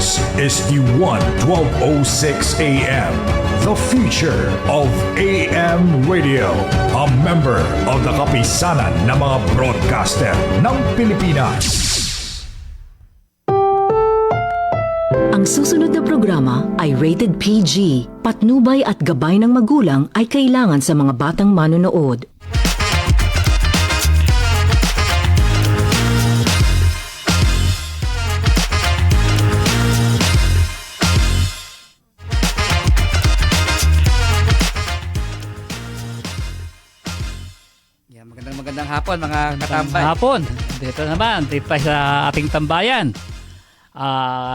This is the 1206 AM, the future of AM radio. A member of the kapisanan ng mga broadcaster ng Pilipinas. Ang susunod na programa ay rated PG. Patnubay at gabay ng magulang ay kailangan sa mga batang manonood. Magandang hapon mga katambay. Hapon. Dito naman, dito tayo sa ating tambayan.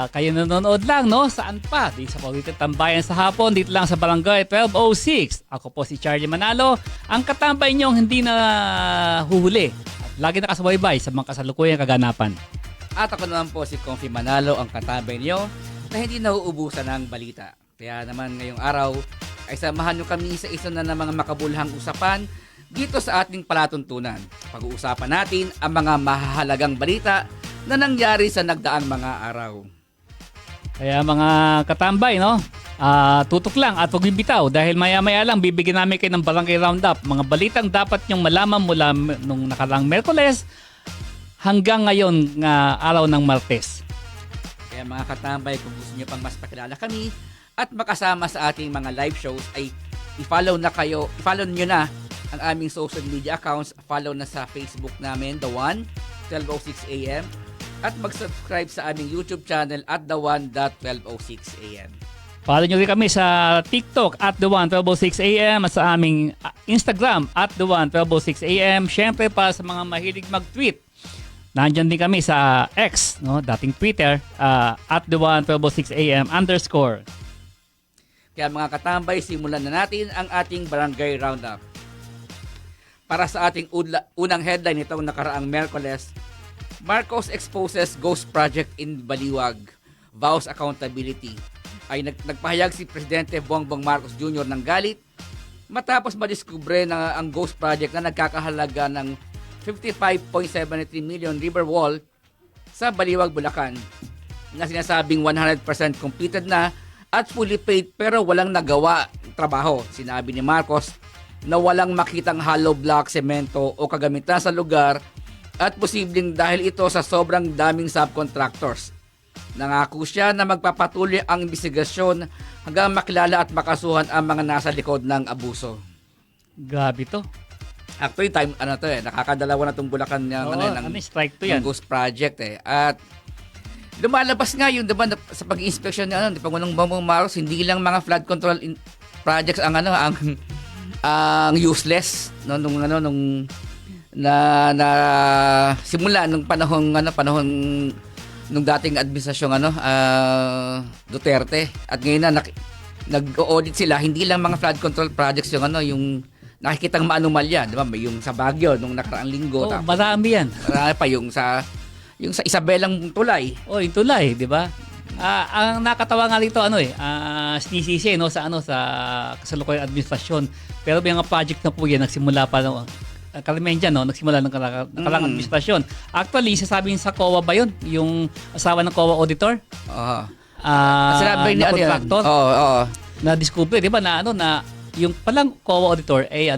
Kayo nanonood lang, no? Saan pa? Dito sa Paulitin Tambayan sa hapon, dito lang sa Barangay 1206. Ako po si Charlie Manalo, ang katambay niyong hindi na huhuli at lagi nakasubaybay sa mga kasalukuyang kaganapan. At ako naman po si Confi Manalo, ang katambay niyo na hindi nauubusan ng balita. Kaya naman ngayong araw ay samahan niyo kami sa isa na ng mga makabulhang usapan dito sa ating palatuntunan. Pag-uusapan natin ang mga mahahalagang balita na nangyari sa nagdaang mga araw. Kaya mga katambay, no? Tutok lang at huwag bibitaw dahil maya-maya lang bibigyan namin kayo ng Barangay Roundup. Mga balitang dapat nyong malaman mula nung nakaraang Merkules hanggang ngayon nga araw ng Martes. Kaya mga katambay, kung gusto niyo pang mas pakilala kami at makasama sa ating mga live shows ay i-follow niyo na ang aming social media accounts. Follow na sa Facebook namin, The One, 1206 AM, at mag-subscribe sa aming YouTube channel at The One, 1206 AM. Follow nyo rin kami sa TikTok at The One 1206 AM at sa aming Instagram at The One 1206 AM. Siyempre pa sa mga mahilig mag-tweet, nandyan din kami sa X, no? Dating Twitter, at The One 1206 AM _. Kaya mga katambay, simulan na natin ang ating Barangay Roundup. Para sa ating unang headline itong nakaraang Merkules, Marcos exposes ghost project in Baliwag, vows accountability. Ay nagpahayag si Presidente Bongbong Marcos Jr. ng galit matapos madiskubre na ang ghost project na nagkakahalaga ng 55.73 million river wall sa Baliwag, Bulacan, na sinasabing 100% completed na at fully paid pero walang nagawa trabaho. Sinabi ni Marcos na walang makitang hollow block, semento o kagamitan sa lugar at posibleng dahil ito sa sobrang daming subcontractors. Nangako siya na magpapatuloy ang investigasyon hanggang makilala at makasuhan ang mga nasa likod ng abuso. Grabe to. Actually, nakakadalawa na itong Bulacan ng strike to yan. ghost project At lumalabas nga yung diba, sa pag-inspeksyon ni Pangulong Bongbong Marcos, hindi lang mga flood control projects ang useless nung simula nung panahon nung dating administrasyong Duterte, at ngayon na nag-audit sila, hindi lang mga flood control projects yung nakikitang maanumalya, di ba? May yung sa Baguio nung nakaraang linggo, Marami yan. Marami pa yung sa Isabelang Tulay. Yung tulay, di ba? Ang nakatawa nga rito sinisisi sa kasalukuyang administrasyon. Pero may mga project na po yan nagsimula pa karamihan dyan, nagsimula ng nakaraang administrasyon. Actually, sasabihin sa COA ba yun? Yung asawa ng COA auditor? Sinabi ni contractor? Oo. Na discover, di ba, na yung palang COA auditor ay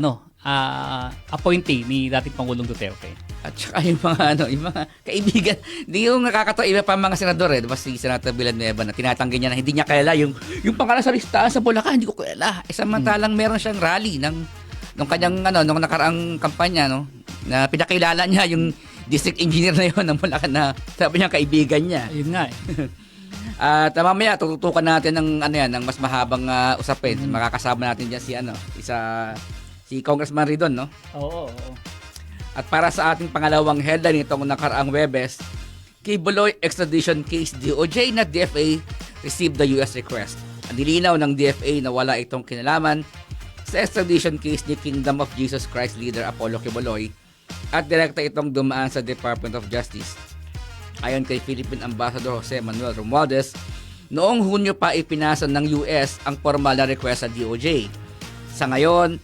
appointee ni dating Pangulong Duterte. At saka yung mga kaibigan, di yung nakakatawa, iba pa mga senador diba, si Senator Villanueva na tinatanggi niya na hindi niya kilala yung pangalan sa listahan sa Bulacan, hindi ko kilala. Samantalang meron siyang rally nung kanyang nung nakaraang kampanya na pinakilala niya yung district engineer na yon ng Bulacan na sabi niya kaibigan niya. Yun nga At mamaya tututukan natin ng mas mahabang usapin. Makakasama natin diyan si Congressman Ridon, no? Oo. At para sa ating pangalawang headline nitong nakaraang Webes, Kibuloy extradition case, DOJ na DFA received the US request. Ang nilinaw ng DFA na wala itong kinalaman sa extradition case ni Kingdom of Jesus Christ leader Apollo Kibuloy at direkta itong dumaan sa Department of Justice. Ayon kay Philippine Ambassador Jose Manuel Romualdez, noong Hunyo pa ipinasa ng US ang formal na request sa DOJ. Sa ngayon,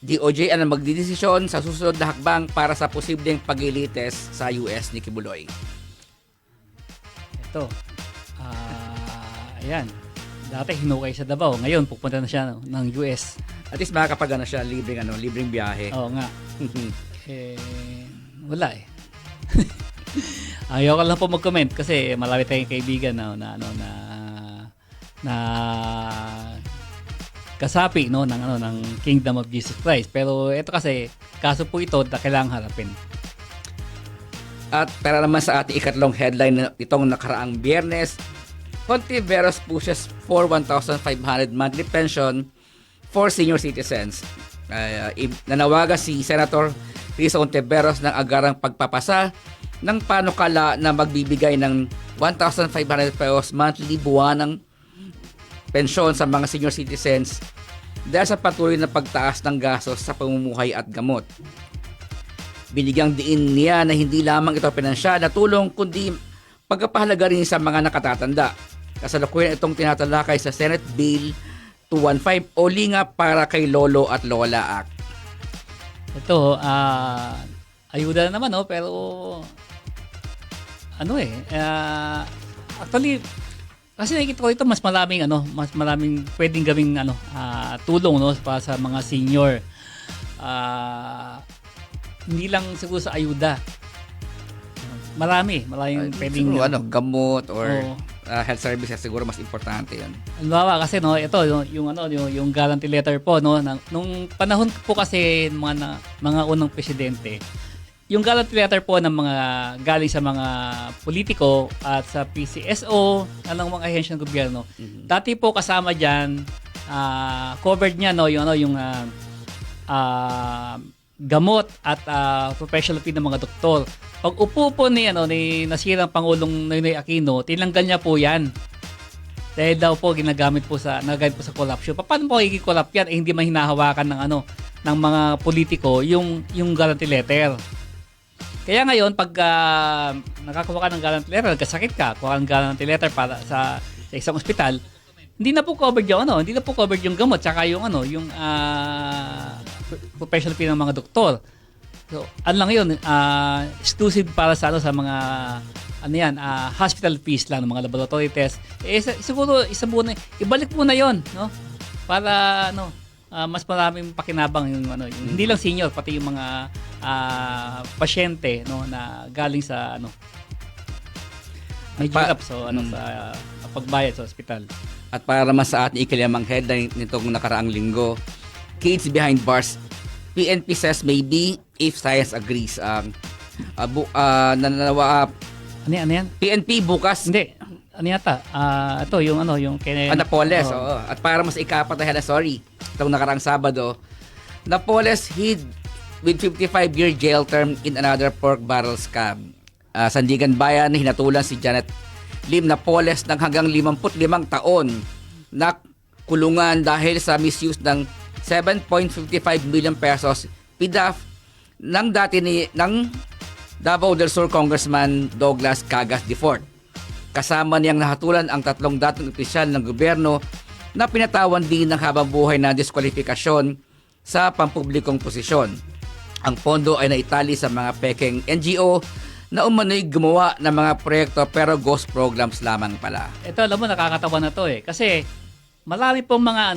DOJ ang magdidesisyon sa susunod na hakbang para sa posibleng paglilitis sa US ni Kibuloy. Ito. Ayan. Dati hinukay sa Davao. Ngayon, pupunta na siya ng US. At least makakapag siya, libreng biyahe. Oo nga. Wala eh. Ayaw ka lang po mag-comment kasi malapit tayong kaibigan na kasapi ng Kingdom of Jesus Christ. Pero ito kasi kaso po ito na kailangang harapin. At para naman sa ating ikatlong headline itong nakaraang Biyernes, Hontiveros pushes for 1,500 monthly pension for senior citizens. Nanawagan si Senator Risa Hontiveros ng agarang pagpapasa ng panukala na magbibigay ng 1,500 pesos monthly buwanang pensyon sa mga senior citizens dahil sa patuloy na pagtaas ng gastos sa pamumuhay at gamot. Binigyang diin niya na hindi lamang ito pinansyal na tulong kundi pagpapahalaga rin sa mga nakatatanda. Kasalukuyan itong tinatalakay sa Senate Bill 215 o Linga para kay Lolo at Lola Act. Ito, ayuda na naman, pero actually, kasi nakikita ko ito mas maraming pwedeng gawing tulong para sa mga senior. Hindi lang siguro sa ayuda. Maraming pwedeng siguro, gamot or health services siguro mas importante 'yan. Halimbawa kasi ito yung guarantee letter po nung panahon po kasi mga unang presidente, yung guarantee letter po ng mga galing sa mga politiko at sa PCSO ng mga ahensya ng gobyerno. Dati po kasama diyan covered niya yung gamot at professional fee ng mga doktor. Pag upo po ni nasirang Pangulong Noynoy Aquino, tinanggal niya po 'yan. Dahil daw po ginagamit po sa corruption. Paano po i-corrupt yan? Hindi man hinahawakan ng mga politiko yung guarantee letter. Kaya ngayon pag nakakuha ka ng guarantee letter, nagkasakit ka, kuha ng guarantee letter para sa isang ospital, hindi na po covered yung gamot tsaka yung professional fee ng mga doktor. So, lang yun, exclusive para sa mga hospital fees lang ng mga laboratory test. Siguro ibalik mo na 'yon, para mas maraming pakinabang yung hindi lang senior pati yung mga pasyente na galing sa may hirap sa pagbayad sa ospital. At para naman sa ating ikalimang headline nitong nakaraang linggo, kids behind bars, PNP says maybe if science agrees. Ano yan? PNP bukas. Hindi. Ano yata? Ito yung Napoles. Oo. At para mas ikapatahan itong nakaraang Sabado, Napoles hid with 55-year jail term in another pork barrel scam. Sandigan Bayan hinatulan si Janet Lim Napoles ng hanggang 55 taon na kulungan dahil sa misuse ng 7.55 million pesos PDAF ng Davao del Sur Congressman Douglas Cagas Defort. Kasama niyang nahatulan ang 3 dating opisyal ng gobyerno na pinatawan din ng habang buhay na diskwalifikasyon sa pampublikong posisyon. Ang pondo ay naitali sa mga pekeng NGO na umano'y gumawa ng mga proyekto pero ghost programs lamang pala. Ito, alam mo, nakakatawa na to kasi marami pong mga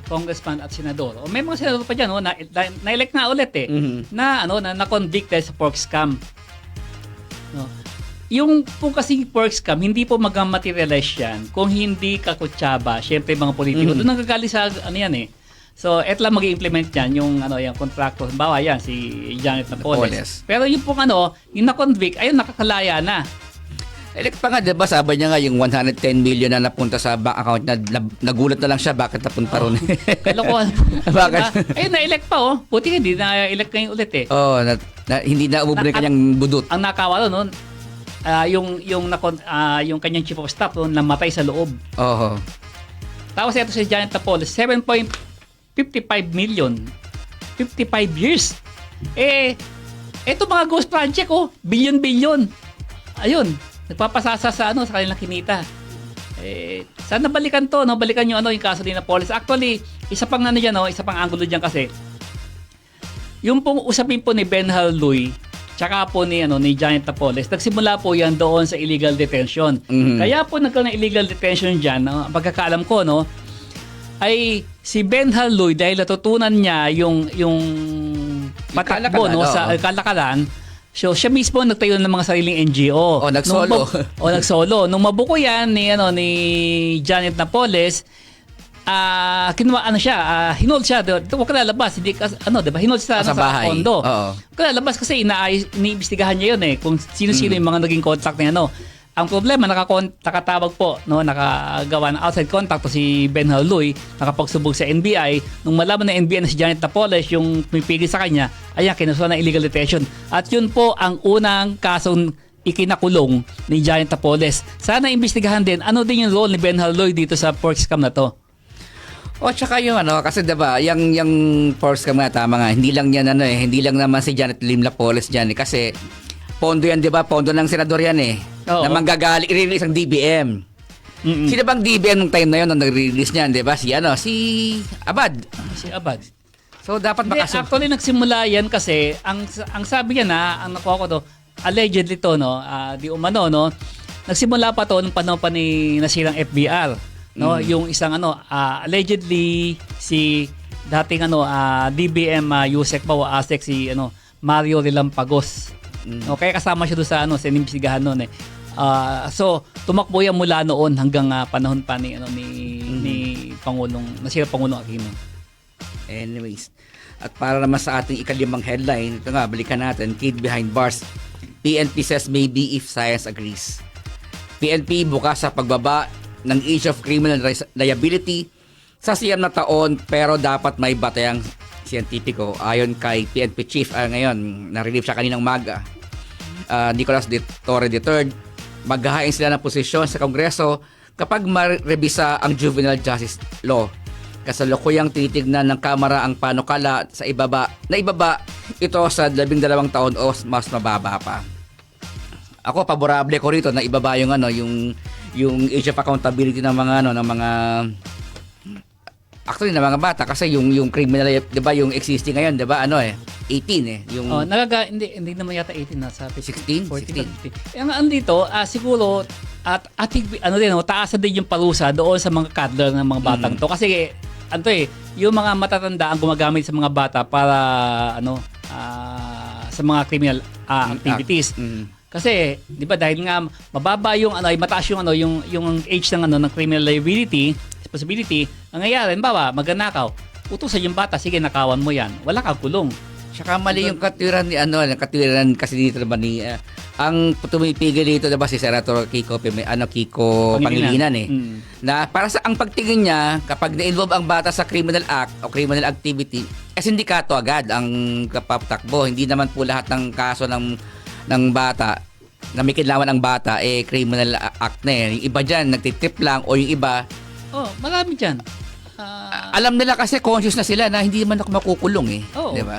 congressman at senador. O may mga senador pa diyan na-elect na ulit na convict dahil sa pork scam. Yung po kasi pork scam, hindi po mag-materialize yan kung hindi kakutsaba. Syempre mga politiko doon nagagaling sa So, eto lang mag-i-implement yan yung contractor. Halimbawa yan si Janet Napoles. Pero yung pong yung na-convict ayun nakakalaya na. Elect pa nga, diba? Sabi niya nga yung 110 million na napunta sa bank account na nagulat na lang siya bakit napunta ron. Kalokohan. Bakit? Ayun, na-elect pa Puti hindi na-elect ngayon ulit hindi na umubra kanyang budot. Ang nakawalo yung kanyang chief of staff namatay sa loob. Oo. Tapos ito si Janet Napoles, 7.55 million. 55 years. Ito mga ghost project billion. Ayun. Nagpapasasa sa kanilang kinita. Sana balikan to, balikan yung kaso ni Napoles. Actually, isa pang angulo diyan kasi yung pong usapin po ni Ben Harloy tsaka po ni Janet Napoles, nagsimula po yan doon sa illegal detention. Kaya po nagkaroon ng illegal detention diyan, pagkakaalam ko ay si Ben Harloy dahil natutunan niya yung patakbo sa kalakalan. So siya mismo nagtayo ng mga sariling NGO. Nagsolo. Nagsolo. Nung mabuko yan ni Janet Napoles, kinuha hinold siya, huwag ka lalabas, hindi ka, diba, hinold siya sa kondo. Huwag ka lalabas kasi iniimbestigahan niya yun kung sino-sino yung mga naging contact niya, Ang problema, nakatawag po, nakagawa ng outside contact to si Ben Harloy, nakapagsubog sa NBI. Nung malaman ng NBI na si Janet Napoles yung pumipigil sa kanya, kinasuhan ng illegal detention. At yun po ang unang kasong ikinakulong ni Janet Napoles. Sana imbestigahan din, ano din yung role ni Ben Harloy dito sa pork scam na to. Tsaka yung kasi diba, yung pork scam nga, tama nga, hindi lang yan hindi lang naman si Janet Lim Napoles dyan kasi pondo yan, diba? Pondo ng senador yan na manggagaling, i-release ang DBM. Sino bang DBM nung time na yun nung nag-release niyan, diba? Si Abad. Si Abad. So, dapat actually, nagsimula yan kasi, ang sabi niya ang nakuha ko allegedly di umano, nagsimula pa nung panahon pa ni nasirang FBR. Yung isang allegedly si dating DBM Yusek o ASEC si Mario Relampagos. Okay, kasama siya doon sa inimbestigahan noon so tumakbo yan mula noon hanggang panahon pa ni Pangulong nasira Pangulong Aquino. Anyways, at para naman sa ating ikalimang headline, ito nga, balikan natin, kid behind bars. PNP says maybe if science agrees. PNP bukas sa pagbaba ng age of criminal liability sa 9 na taon pero dapat may batayang siyentipiko. Ayon kay PNP Chief ngayon, na-relieve siya kaninang maga, Nicolas de Torre III, maghahain sila ng posisyon sa Kongreso kapag marebisa ang juvenile justice law. Kasalukuyang tinitignan ng Kamara ang panukala sa ibaba ito sa 12 taon o mas mababa pa. Ako, paborable ko rito na ibaba yung yung age of accountability ng mga actually ng mga bata kasi yung criminal, 'di ba, yung existing ngayon, 'di ba, 18 yung hindi naman yata 18 na sa 16 14. Ang andito siguro at ating taasan din yung parusa doon sa mga cuddler ng mga batang to kasi yung mga matatanda ang gumagamit sa mga bata para sa mga criminal activities. Kasi 'di ba dahil nga mababa yung ay mataas yung yung age ng criminal liability, responsibility, ang nangyayari magnanakaw, utusan yung bata, sige nakawan mo yan, wala kang kulong. Tsaka mali yung katwiran ni katwiran kasi dito naman ni ang tumipigil dito, diba, si Senator Kiko Pangilinan na para sa ang pagtingin niya kapag na-involve ang bata sa criminal act o criminal activity, sindikato agad ang kapatakbo. Hindi naman po lahat ng kaso ng bata na may kinalaman ang bata criminal act na yung iba dyan nagtitip lang o yung iba marami dyan. Alam nila kasi conscious na sila na hindi man ako makukulong di ba?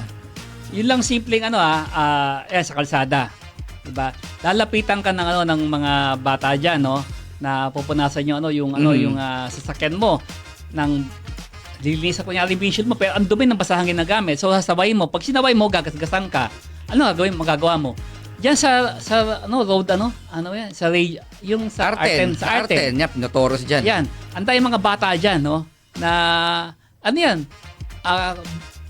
Yun lang simpleng sa kalsada, di ba? Lalapitan ka ng mga bata diyan na pupunasan yung yung sasakyan mo ng lilinisan ko yung windshield mo pero ang dumi ng basahangin na gamit. So sasabay mo, pag sinabay mo gagasgasan ka. Ano magagawa mo? Diyan sa road yan sa yung sa Arten yep, notorious diyan. Yan. Antay mga bata diyan na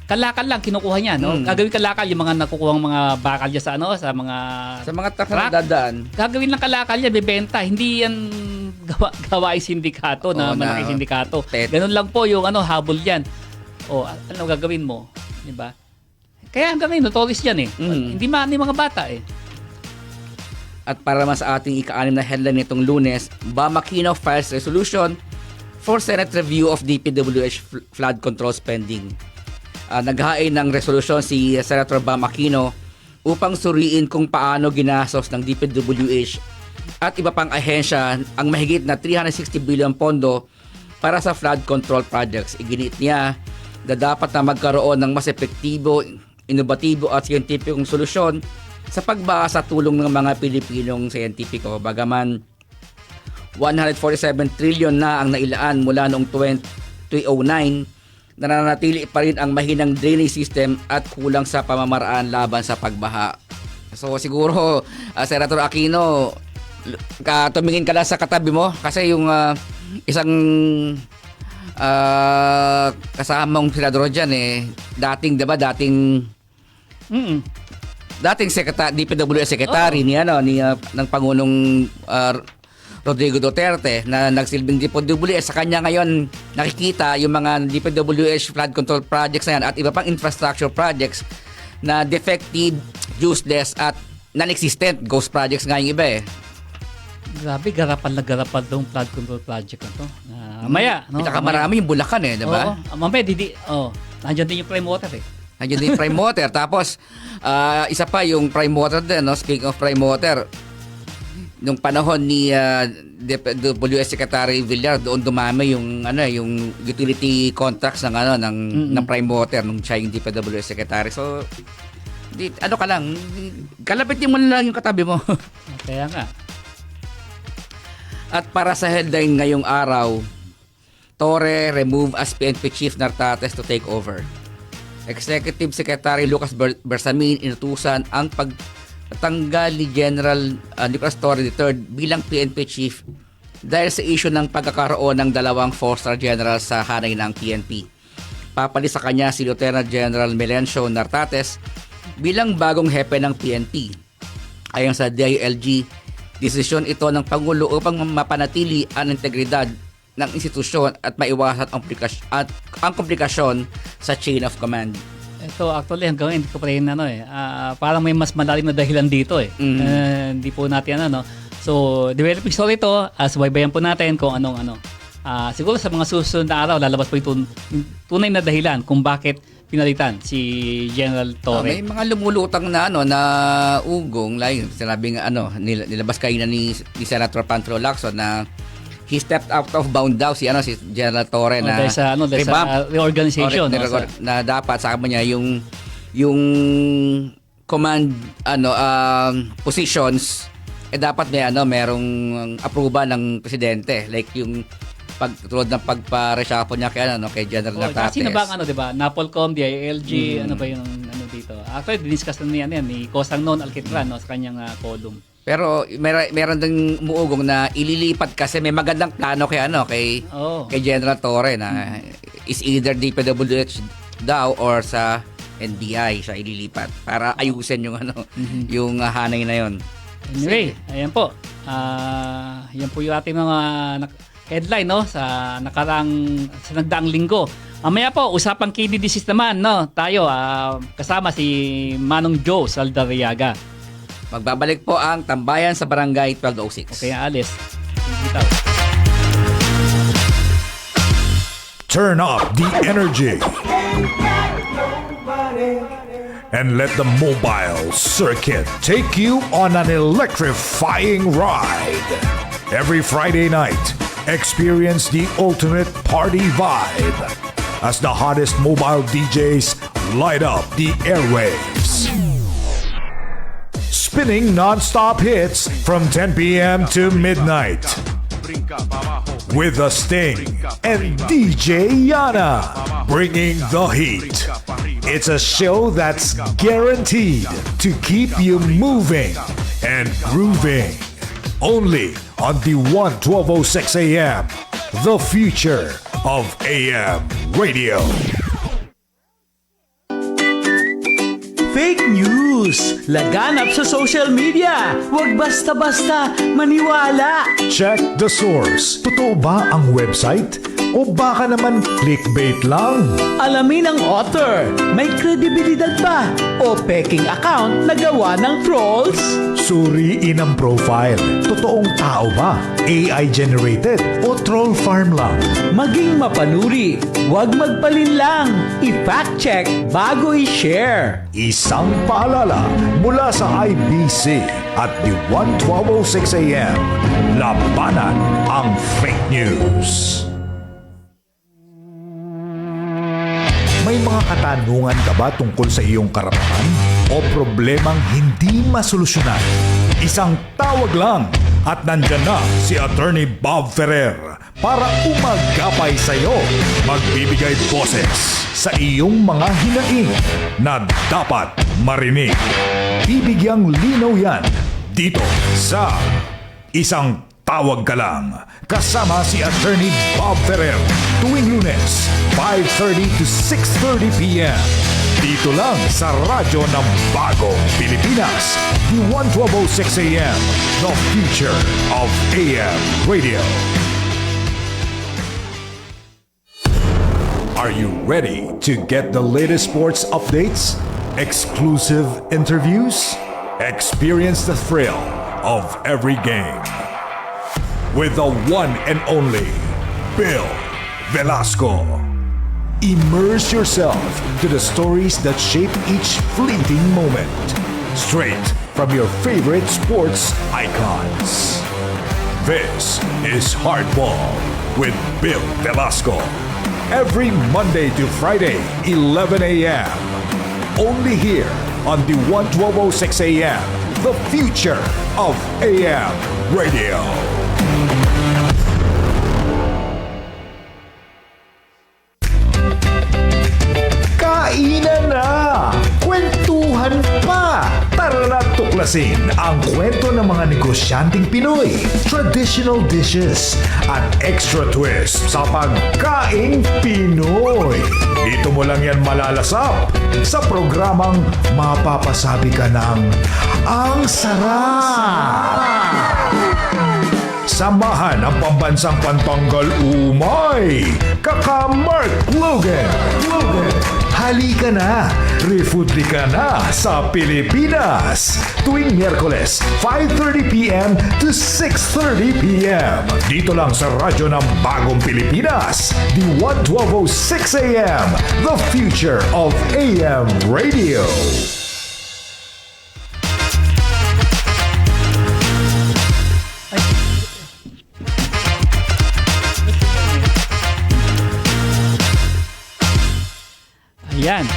kalakal lang kinukuha niya gagawin kalakal yung mga nakukuhang mga bakal diyan sa mga truck na dadaan. Gagawin lang kalakal yan, bebenta. Hindi yan gawain sindikato malaking sindikato. Ganun lang po yung habol diyan. Ano gagawin mo, di ba? Kaya hanggang ngayon, notorious yan Hindi mga bata At para mas sa ating ika-6 na headline nitong Lunes, Bam Aquino files resolution for Senate review of DPWH flood control spending. Naghain ng resolution si Senator Bam Aquino upang suriin kung paano ginastos ng DPWH at iba pang ahensya ang mahigit na 360 billion pondo para sa flood control projects. Iginit niya na dapat na magkaroon ng mas epektibo, inobatibo at siyentipikong solusyon sa pagbaba sa tulong ng mga Pilipinong siyentipiko. Bagaman 147 trillion na ang nailaan mula noong 2009, nananatili pa rin ang mahinang drainage system at kulang sa pamamaraan laban sa pagbaha. So siguro, Senator Aquino, tumingin ka lang sa katabi mo kasi yung isang kasamang senador dyan dating, diba, dating DPWS secretary ni ng Pangulong Rodrigo Duterte na nagsilbing DPWS. Sa kanya ngayon nakikita yung mga DPWS flood control projects na yan at iba pang infrastructure projects na defective, useless at non-existent ghost projects nga yung iba Grabe, garapan tong flood control project na to. Mamaya, no? Pinakamarami yung Bulacan diba? Oo, mamaya, nandiyan din yung prime water Nandiyan din yung prime water. Tapos, isa pa yung prime water din, no? Speaking of prime water, nung panahon ni WS Secretary Villar, doon dumami yung utility contracts ng prime water nung siya yung DPWS Secretary. So, kalapitin mo lang yung katabi mo. Kaya nga. At para sa headline ngayong araw, Torre remove as PNP Chief Nartates to take over. Executive Secretary Lucas Bersamin inutusan ang pagtanggal ni General Nicolas Torre III bilang PNP Chief dahil sa issue ng pagkakaroon ng dalawang 4-star general sa hanay ng PNP. Papalit sa kanya si Lieutenant General Melencio Nartates bilang bagong hepe ng PNP. Ayon sa DILG, desisyon ito ng Pangulo upang mapanatili ang integridad ng institusyon at maiwasan ang komplikasyon sa chain of command. Ito actually hanggang hindi ko pa rin parang may mas malalim na dahilan dito hindi po natin So developing story ito, subaybayan po natin kung anong siguro sa mga susunod na araw lalabas po yung tunay na dahilan kung bakit pinalitan si General Torre. May mga lumulutang na na ugong like sinabi nga nilabas kayo na ni Senator Panfilo Lacson na he stepped out of bound daw si General Torre na dahil sa reorganization na dapat sa niya yung command positions dapat merong approval ng presidente, like yung tulad ng pagpa-reshuffle niya kay General Nartates. Sino ba diba? Napolcom, DILG, ano ba yung dito? Actually, diniscuss na ni Cosang Non Alquitran sa kanyang column. Pero meron ding umuugong na ililipat kasi may magandang plano kay General Torre na is either DPWH daw or sa NBI siya ililipat para ayusin yung yung hanay na yon. Anyway, ayan po. Yan po yung ating mga headline sa nagdaang linggo. Mamaya po, usapang KDDCs naman, tayo kasama si Manong Joe Saldarriaga. Magbabalik po ang Tambayan sa Barangay 1206. Okay, alis. Turn up the energy and let the mobile circuit take you on an electrifying ride. Every Friday night, experience the ultimate party vibe as the hottest mobile DJs light up the airwaves. Spinning non-stop hits from 10 p.m. to midnight with The Sting and DJ Yana bringing the heat. It's a show that's guaranteed to keep you moving and grooving. Only on the 1206 AM, the future of AM radio. Fake news! Laganap sa social media! Huwag basta-basta maniwala! Check the source. Totoo ba ang website? O baka naman clickbait lang? Alamin ang author. May kredibilidad ba? O peking account na gawa ng trolls? Suriin ang profile. Totoong tao ba? AI generated o troll farm lang? Maging mapanuri. Huwag magpalinlang. I-fact check bago i-share. Isang paalala mula sa IBC at the 1206 AM. Labanan ang fake news. May mga katanungan ka ba tungkol sa iyong karapatan o problemang hindi masolusyonan? Isang tawag lang at nandyan na si Attorney Bob Ferrer para umagapay sa iyo. Magbibigay boses sa iyong mga hinaing na dapat marinig. Bibigyang linaw yan dito sa Isang Tawag Ka Lang. Kasama si Attorney Bob Ferrer tuwing Lunes, 5:30 to 6:30 p.m. Dito lang sa radyo ng Bagong Pilipinas, the 1206 AM, the future of AM radio. Are you ready to get the latest sports updates, exclusive interviews? Experience the thrill of every game with the one and only Bill Velasco. Immerse yourself to the stories that shape each fleeting moment, straight from your favorite sports icons. This is Hardball with Bill Velasco. Every Monday to Friday, 11 a.m. Only here on the 1206 AM, the future of AM radio. Kainan na! Kwentuhan pa! Tara na tuklasin ang kwento ng mga negosyanteng Pinoy, traditional dishes, at extra twist sa pagkaing Pinoy. Dito mo lang yan malalasap sa programang mapapasabi ka ng ang sarap. Samahan ang pambansang pantanggal umay, kaka Mark Logan. Halika na, refudli ka na sa Pilipinas. Tuwing Miyerkules, 5:30 p.m. to 6:30 p.m. Dito lang sa radyo ng Bagong Pilipinas, the 1206 AM, the future of AM radio. Ayan.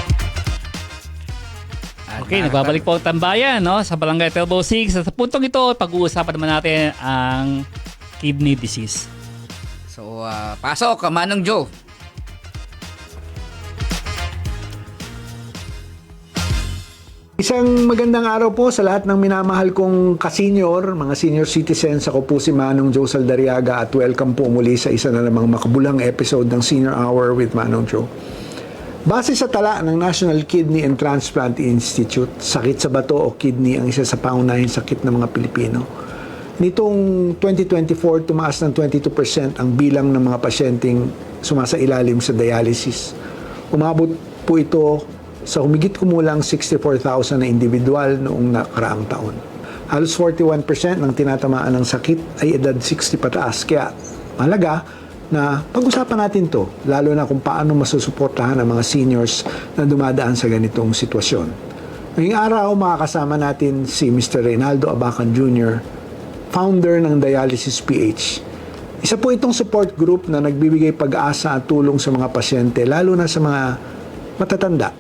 Okay, nagbabalik po ang tambayan, no, sa Barangay 1206. Sa puntong ito, pag-uusapan naman natin ang kidney disease. So, pasok, Manong Joe. Isang magandang araw po sa lahat ng minamahal kong ka-senior, mga senior citizens. Ako po si Manong Joe Saldariaga at welcome po muli sa isa na namang makabulang episode ng Senior Hour with Manong Joe. Base sa tala ng National Kidney and Transplant Institute, sakit sa bato o kidney ang isa sa pangunahing sakit ng mga Pilipino. Nitong 2024, tumaas ng 22% ang bilang ng mga pasyenteng sumasailalim sa dialysis. Umabot po ito sa humigit kumulang 64,000 na individual noong nakaraang taon. Halos 41% ng tinatamaan ng sakit ay edad 60 pataas. Kaya mahalaga na pag-usapan natin to, lalo na kung paano masusuportahan ang mga seniors na dumadaan sa ganitong sitwasyon. Ngayong araw, makakasama natin si Mr. Reynaldo Abacan Jr., founder ng Dialysis PH. Isa po itong support group na nagbibigay pag-asa at tulong sa mga pasyente, lalo na sa mga matatanda.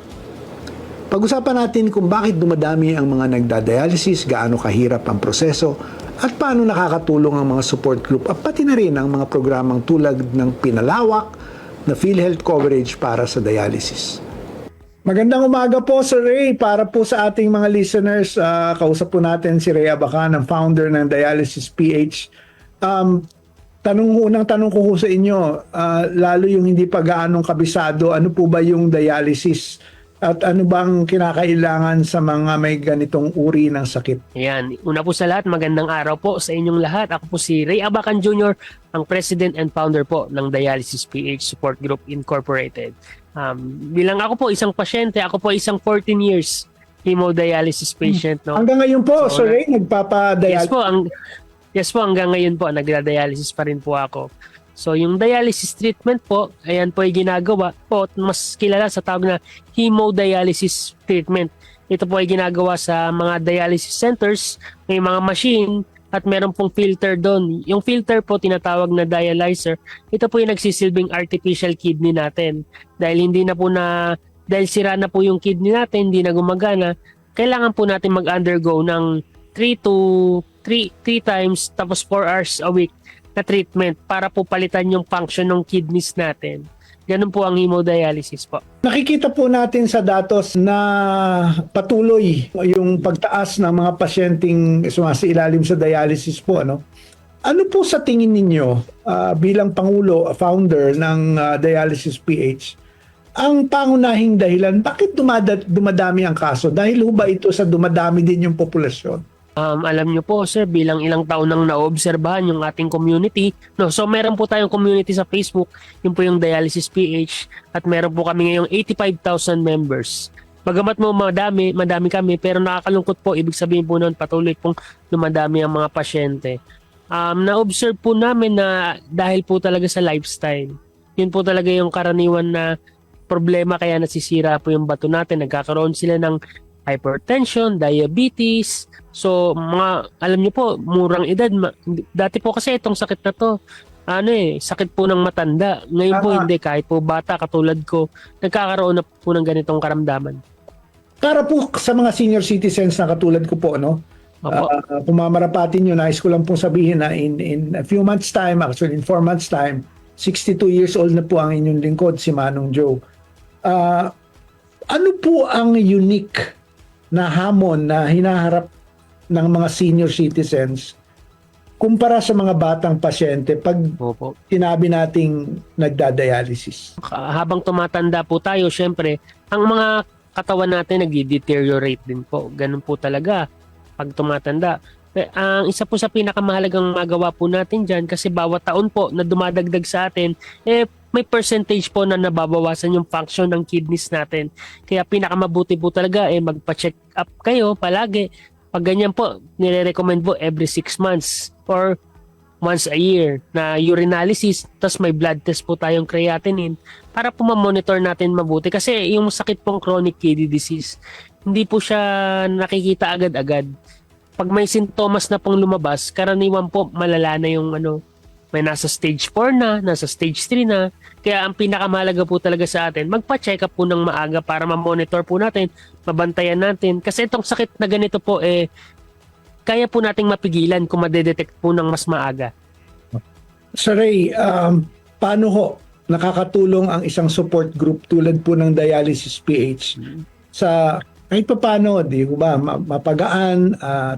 Pag-usapan natin kung bakit dumadami ang mga nagda-dialysis, gaano kahirap ang proseso, at paano nakakatulong ang mga support group at pati na rin ang mga programang tulad ng pinalawak na PhilHealth coverage para sa dialysis. Magandang umaga po, Sir Ray. Para po sa ating mga listeners, kausap po natin si Ray Abacan, ang founder ng Dialysis PH. Unang tanong ko sa inyo, lalo yung hindi pa gaanong kabisado, ano po ba yung dialysis? At ano bang kinakailangan sa mga may ganitong uri ng sakit? Ayan. Una po sa lahat, magandang araw po sa inyong lahat. Ako po si Ray Abacan Jr., ang President and Founder po ng Dialysis PH Support Group Incorporated. Bilang ako po isang pasyente, ako po isang 14 years hemodialysis patient. No? Hanggang ngayon po, so, Ray, nagpapa-dialysis? Yes po, hanggang ngayon po, nagda-dialysis pa rin po ako. So, yung dialysis treatment po, ayan po ay ginagawa po, mas kilala sa tawag na hemodialysis treatment. Ito po ay ginagawa sa mga dialysis centers, may mga machine, at meron pong filter doon. Yung filter po, tinatawag na dialyzer. Ito po yung nagsisilbing artificial kidney natin. Dahil sira na po yung kidney natin, hindi na gumagana, kailangan po natin mag-undergo ng 3 times, tapos 4 hours a week na treatment para po palitan yung function ng kidneys natin. Ganun po ang hemodialysis po. Nakikita po natin sa datos na patuloy yung pagtaas ng mga pasyenteng sumasailalim sa dialysis po. Ano po sa tingin ninyo bilang Pangulo, founder ng Dialysis PH, ang pangunahing dahilan bakit dumadami ang kaso? Dahil ho ba ito sa dumadami din yung populasyon? Alam nyo po sir, bilang ilang taon nang naobserbahan yung ating community. No, so meron po tayong community sa Facebook, yun po yung Dialysis PH, at meron po kami ngayong 85,000 members. Bagamat mo madami kami, pero nakakalungkot po, ibig sabihin po noon patuloy pong dumadami ang mga pasyente. Na-observe po namin na dahil po talaga sa lifestyle, yun po talaga yung karaniwan na problema, kaya nasisira po yung bato natin, nagkakaroon sila ng hypertension, diabetes. So, alam niyo po, murang edad. Dati po kasi itong sakit na to, sakit po ng matanda. Ngayon po hindi, kahit po bata katulad ko, nagkakaroon na po ng ganitong karamdaman. Para po sa mga senior citizens na katulad ko po, kung mamarapatin nyo, nais ko lang pong sabihin na in a few months time, actually in 4 months time, 62 years old na po ang inyong lingkod, si Manong Joe. Ano po ang unique na hamon na hinaharap ng mga senior citizens kumpara sa mga batang pasyente pag sinabi nating nagdadialysis? Habang tumatanda po tayo, syempre, ang mga katawan natin nag-deteriorate din po. Ganun po talaga pag tumatanda. Ang isa po sa pinakamahalagang magawa po natin dyan, kasi bawat taon po na dumadagdag sa atin, may percentage po na nababawasan yung function ng kidneys natin. Kaya pinakamabuti po talaga magpa-check up kayo palagi. Pag ganyan po, nire-recommend po every 6 months or once a year na urinalysis, tapos may blood test po tayong creatinine para po ma-monitor natin mabuti. Kasi yung sakit pong chronic kidney disease, hindi po siya nakikita agad-agad. Pag may sintomas na pong lumabas, karaniwan po malala na yung may nasa stage 4 na, nasa stage 3 na. Kaya ang pinakamahalaga po talaga sa atin, magpa-check up po ng maaga para ma-monitor po natin, mabantayan natin. Kasi itong sakit na ganito po, kaya po nating mapigilan kung madedetect po ng mas maaga. Sir Ray, paano ho nakakatulong ang isang support group tulad po ng Dialysis PH sa kahit pa paano, di ba, mapagaan at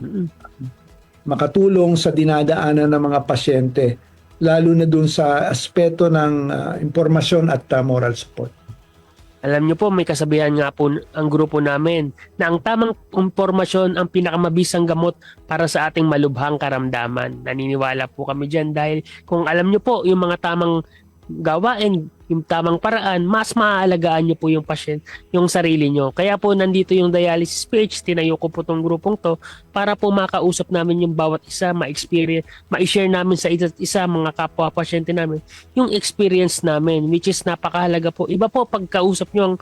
makatulong sa dinadaanan ng mga pasyente, lalo na dun sa aspeto ng impormasyon at moral support? Alam niyo po, may kasabihan nga po ang grupo namin na ang tamang impormasyon ang pinakamabisang gamot para sa ating malubhang karamdaman. Naniniwala po kami dyan dahil kung alam niyo po yung mga tamang gawain, yung tamang paraan, mas maaalagaan nyo po yung pasyente, yung sarili nyo. Kaya po nandito yung Dialysis PH, tinayo ko po tong grupong to para po makausap namin yung bawat isa, ma-share namin sa isa't isa, mga kapwa pasyente namin, yung experience namin, which is napakahalaga po. Iba po pag kausap nyo,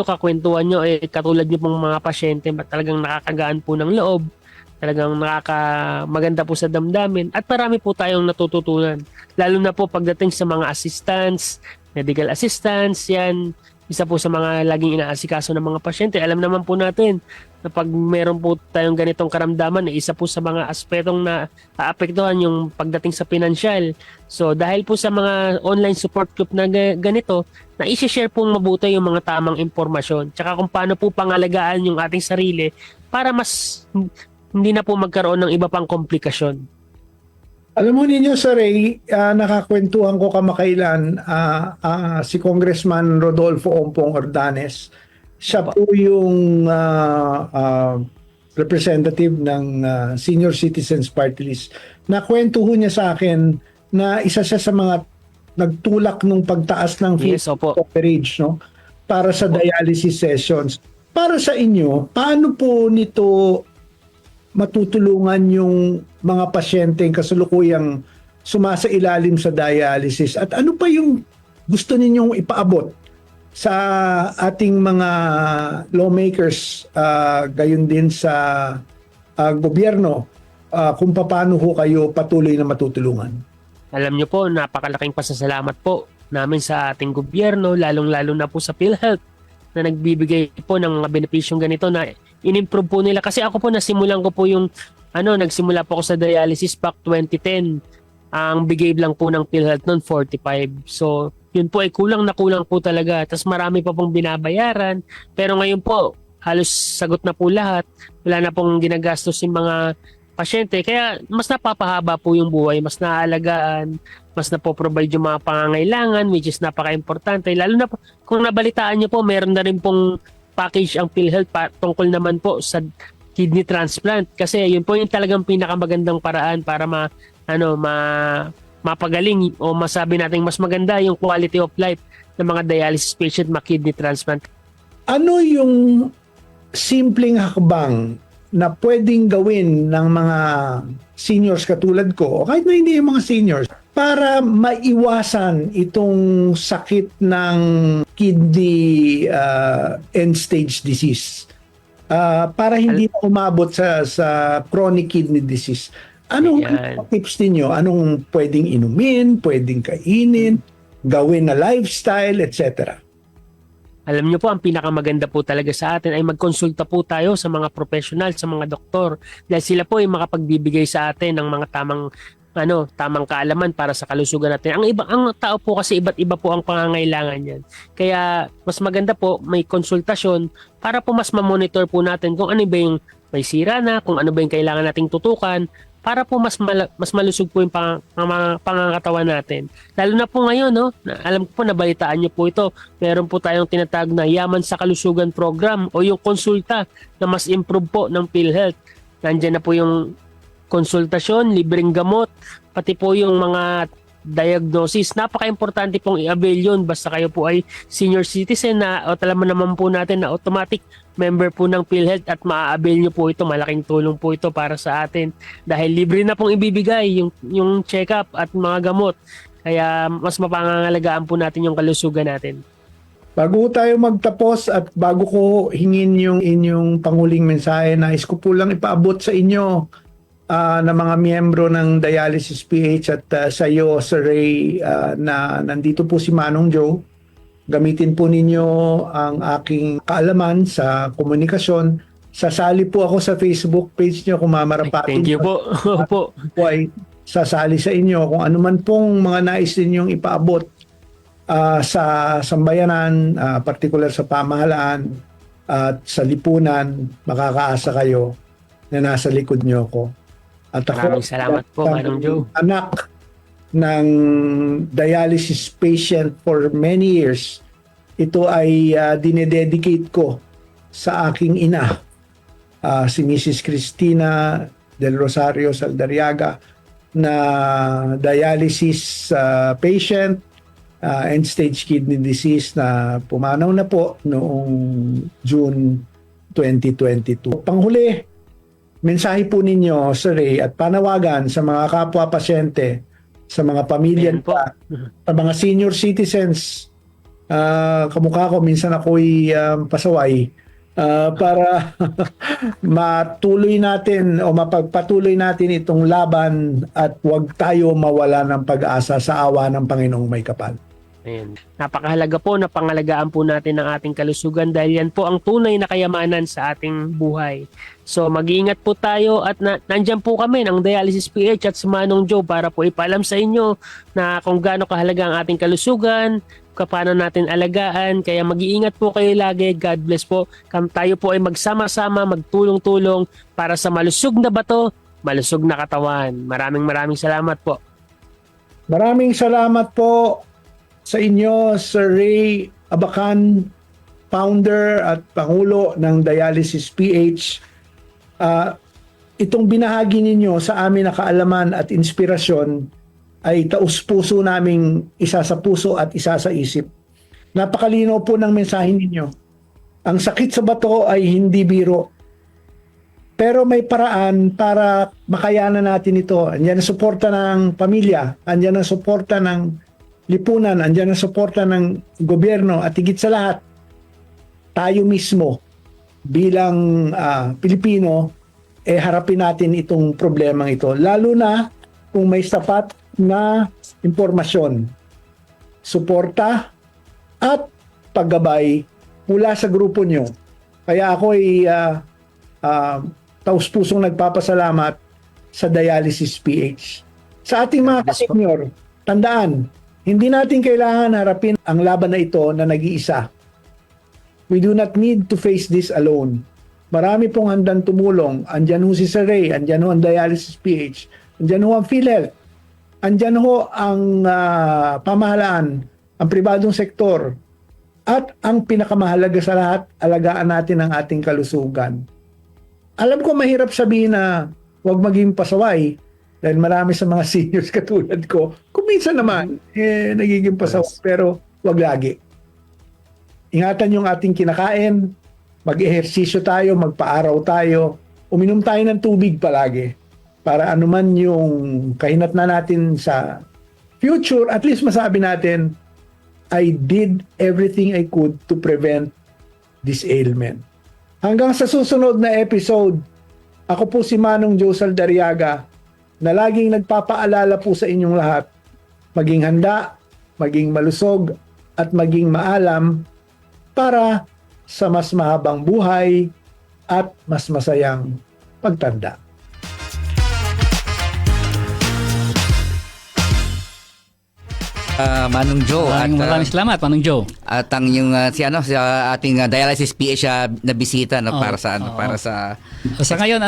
kakwentuhan nyo, katulad nyo pong mga pasyente, talagang nakakagaan po ng loob, talagang maganda po sa damdamin, at marami po tayong natututunan. Lalo na po pagdating sa mga assistants, medical assistants, yan, isa po sa mga laging inaasikaso ng mga pasyente. Alam naman po natin na pag meron po tayong ganitong karamdaman, isa po sa mga aspetong na aapektuhan yung pagdating sa pinansyal. So dahil po sa mga online support group na ganito, na i-share pong mabuti yung mga tamang impormasyon, tsaka kung paano po pangalagaan yung ating sarili para mas hindi na po magkaroon ng iba pang komplikasyon. Alam mo ninyo, Sir Ray, nakakwentuhan ko kamakailan si Congressman Rodolfo Ompong Ordanes. Siya po yung representative ng Senior Citizens Party List. Nakwentuhan niya sa akin na isa siya sa mga nagtulak ng pagtaas ng coverage, no, para sa dialysis sessions. Para sa inyo, paano po nito matutulungan yung mga pasyenteng kasalukuyang sumasailalim sa dialysis? At ano pa yung gusto ninyong ipaabot sa ating mga lawmakers, gayon din sa gobyerno, kung paano ho kayo patuloy na matutulungan? Alam niyo po, napakalaking pasasalamat po namin sa ating gobyerno, lalong-lalo na po sa PhilHealth na nagbibigay po ng mga benepisyong ganito na in-improve po nila. Kasi ako po nagsimula po ako sa dialysis back 2010. ang bigay lang po ng PhilHealth noon 45. So, yun po ay kulang na kulang po talaga. Tapos marami pa pong binabayaran. Pero ngayon po, halos sagot na po lahat. Wala na pong ginagastos yung mga pasyente. Kaya mas napapahaba po yung buhay, mas naaalagaan, mas napoprovide yung mga pangangailangan, which is napaka-importante. Lalo na po, kung nabalitaan nyo po, meron na rin pong package ang PhilHealth tungkol naman po sa kidney transplant. Kasi yun po yung talagang pinakamagandang paraan para mapagaling o masabi natin mas maganda yung quality of life ng mga dialysis patient ma-kidney transplant. Ano yung simpleng hakbang na pwedeng gawin ng mga seniors katulad ko, o kahit na hindi yung mga seniors, para maiwasan itong sakit ng kidney end-stage disease? Para hindi na umabot sa chronic kidney disease. Anong tips ninyo? Anong pwedeng inumin, pwedeng kainin, gawin na lifestyle, etc.? Alam niyo po, ang pinakamaganda po talaga sa atin ay magkonsulta po tayo sa mga professional, sa mga doktor. Dahil sila po ay makapagbibigay sa atin ng mga tamang kaalaman para sa kalusugan natin. Ang tao po kasi iba't iba po ang pangangailangan niyan. Kaya mas maganda po may konsultasyon para po mas ma-monitor po natin kung ano ba yung may sira na, kung ano ba yung kailangan nating tutukan, para po mas malusog po yung mga pangangatawan natin. Lalo na po ngayon, no? Alam ko po, nabalitaan niyo po ito. Meron po tayong tinatawag na Yaman sa Kalusugan Program o yung konsulta na mas improve po ng PhilHealth. Nandiyan na po yung konsultasyon, libreng gamot, pati po yung mga diagnosis. Napaka-importante pong i-avail yun basta kayo po ay senior citizen na o talaman naman po natin na automatic member po ng PhilHealth at maa-avail nyo po ito. Malaking tulong po ito para sa atin dahil libre na pong ibibigay yung check-up at mga gamot. Kaya mas mapangangalagaan po natin yung kalusugan natin. Bago tayo magtapos at bago ko hingin yung inyong panguling mensahe, nais ko po lang ipaabot sa inyo na mga miyembro ng Dialysis PH at sa iyo, Sir Ray, na nandito po si Manong Joe. Gamitin po ninyo ang aking kaalaman sa komunikasyon. Sasali po ako sa Facebook page nyo kung mamarapatin. Thank you po. po ay sasali sa inyo kung ano man pong mga nais ninyong ipaabot sa sambayanan, particular sa pamahalaan at sa lipunan, makakaasa kayo na nasa likod nyo ko. At ako, maraming salamat po, Manong Joe. Anak ng dialysis patient for many years, ito ay dinededicate ko sa aking ina, si Mrs. Cristina Del Rosario Saldariaga, na dialysis patient, end-stage kidney disease na pumanaw na po noong June 2022. Panghuli, mensahe po ninyo, Sir Ray, at panawagan sa mga kapwa-pasyente, sa mga pamilya, sa mga senior citizens, kamukha ko, minsan ako'y pasaway, para matuloy natin o mapagpatuloy natin itong laban at huwag tayo mawala ng pag-asa sa awa ng Panginoong may kapal. Ayan. Napakahalaga po na pangalagaan po natin ang ating kalusugan dahil yan po ang tunay na kayamanan sa ating buhay. So mag-iingat po tayo at nandyan po kami ng Dialysis PH at si Manong Joe para po ipaalam sa inyo na kung gaano kahalaga ang ating kalusugan, paano natin alagaan. Kaya mag-iingat po kayo lagi. God bless po. Tayo po ay magsama-sama, magtulong-tulong para sa malusog na bato, malusog na katawan. Maraming salamat po. Maraming salamat po sa inyo, Sir Ray Abacan, founder at pangulo ng Dialysis PH. Itong binahagi ninyo sa amin na kaalaman at inspirasyon ay taus-puso naming isa sa puso at isa sa isip. Napakalinaw po ng mensahe ninyo. Ang sakit sa bato ay hindi biro. Pero may paraan para makayanan natin ito. Andiyan ang suporta ng pamilya, andiyan ang suporta ng lipunan, andiyan ang suporta ng gobyerno at higit sa lahat, tayo mismo bilang Pilipino, harapin natin itong problemang ito. Lalo na kung may sapat na impormasyon, suporta at paggabay mula sa grupo nyo. Kaya ako ay taus-pusong nagpapasalamat sa Dialysis PH. Sa ating mga senior, tandaan, hindi natin kailangan harapin ang laban na ito na nag-iisa. We do not need to face this alone. Marami pong handang tumulong. Andyan ho si Sir Ray, andyan ho ang Dialysis PH, andyan ho ang PhilHealth, andyan ho ang pamahalaan, ang pribadong sektor, at ang pinakamahalaga sa lahat, alagaan natin ang ating kalusugan. Alam ko mahirap sabihin na huwag maging pasaway dahil marami sa mga seniors katulad ko, kung minsan naman, nagiging pasaway, pero huwag lagi. Ingatan yung ating kinakain, mag-ehersisyo tayo, magpa-araw tayo, uminom tayo ng tubig palagi para anuman yung kahinat na natin sa future, at least masabi natin, I did everything I could to prevent this ailment. Hanggang sa susunod na episode, ako po si Manong Joe Saldariaga na laging nagpapaalala po sa inyong lahat, maging handa, maging malusog, at maging maalam para sa mas mahabang buhay at mas masayang pagtanda. Manong Joe. Maraming salamat, Manong Joe. At ang yung si ating dialysis PH na bisita para sa Sa ngayon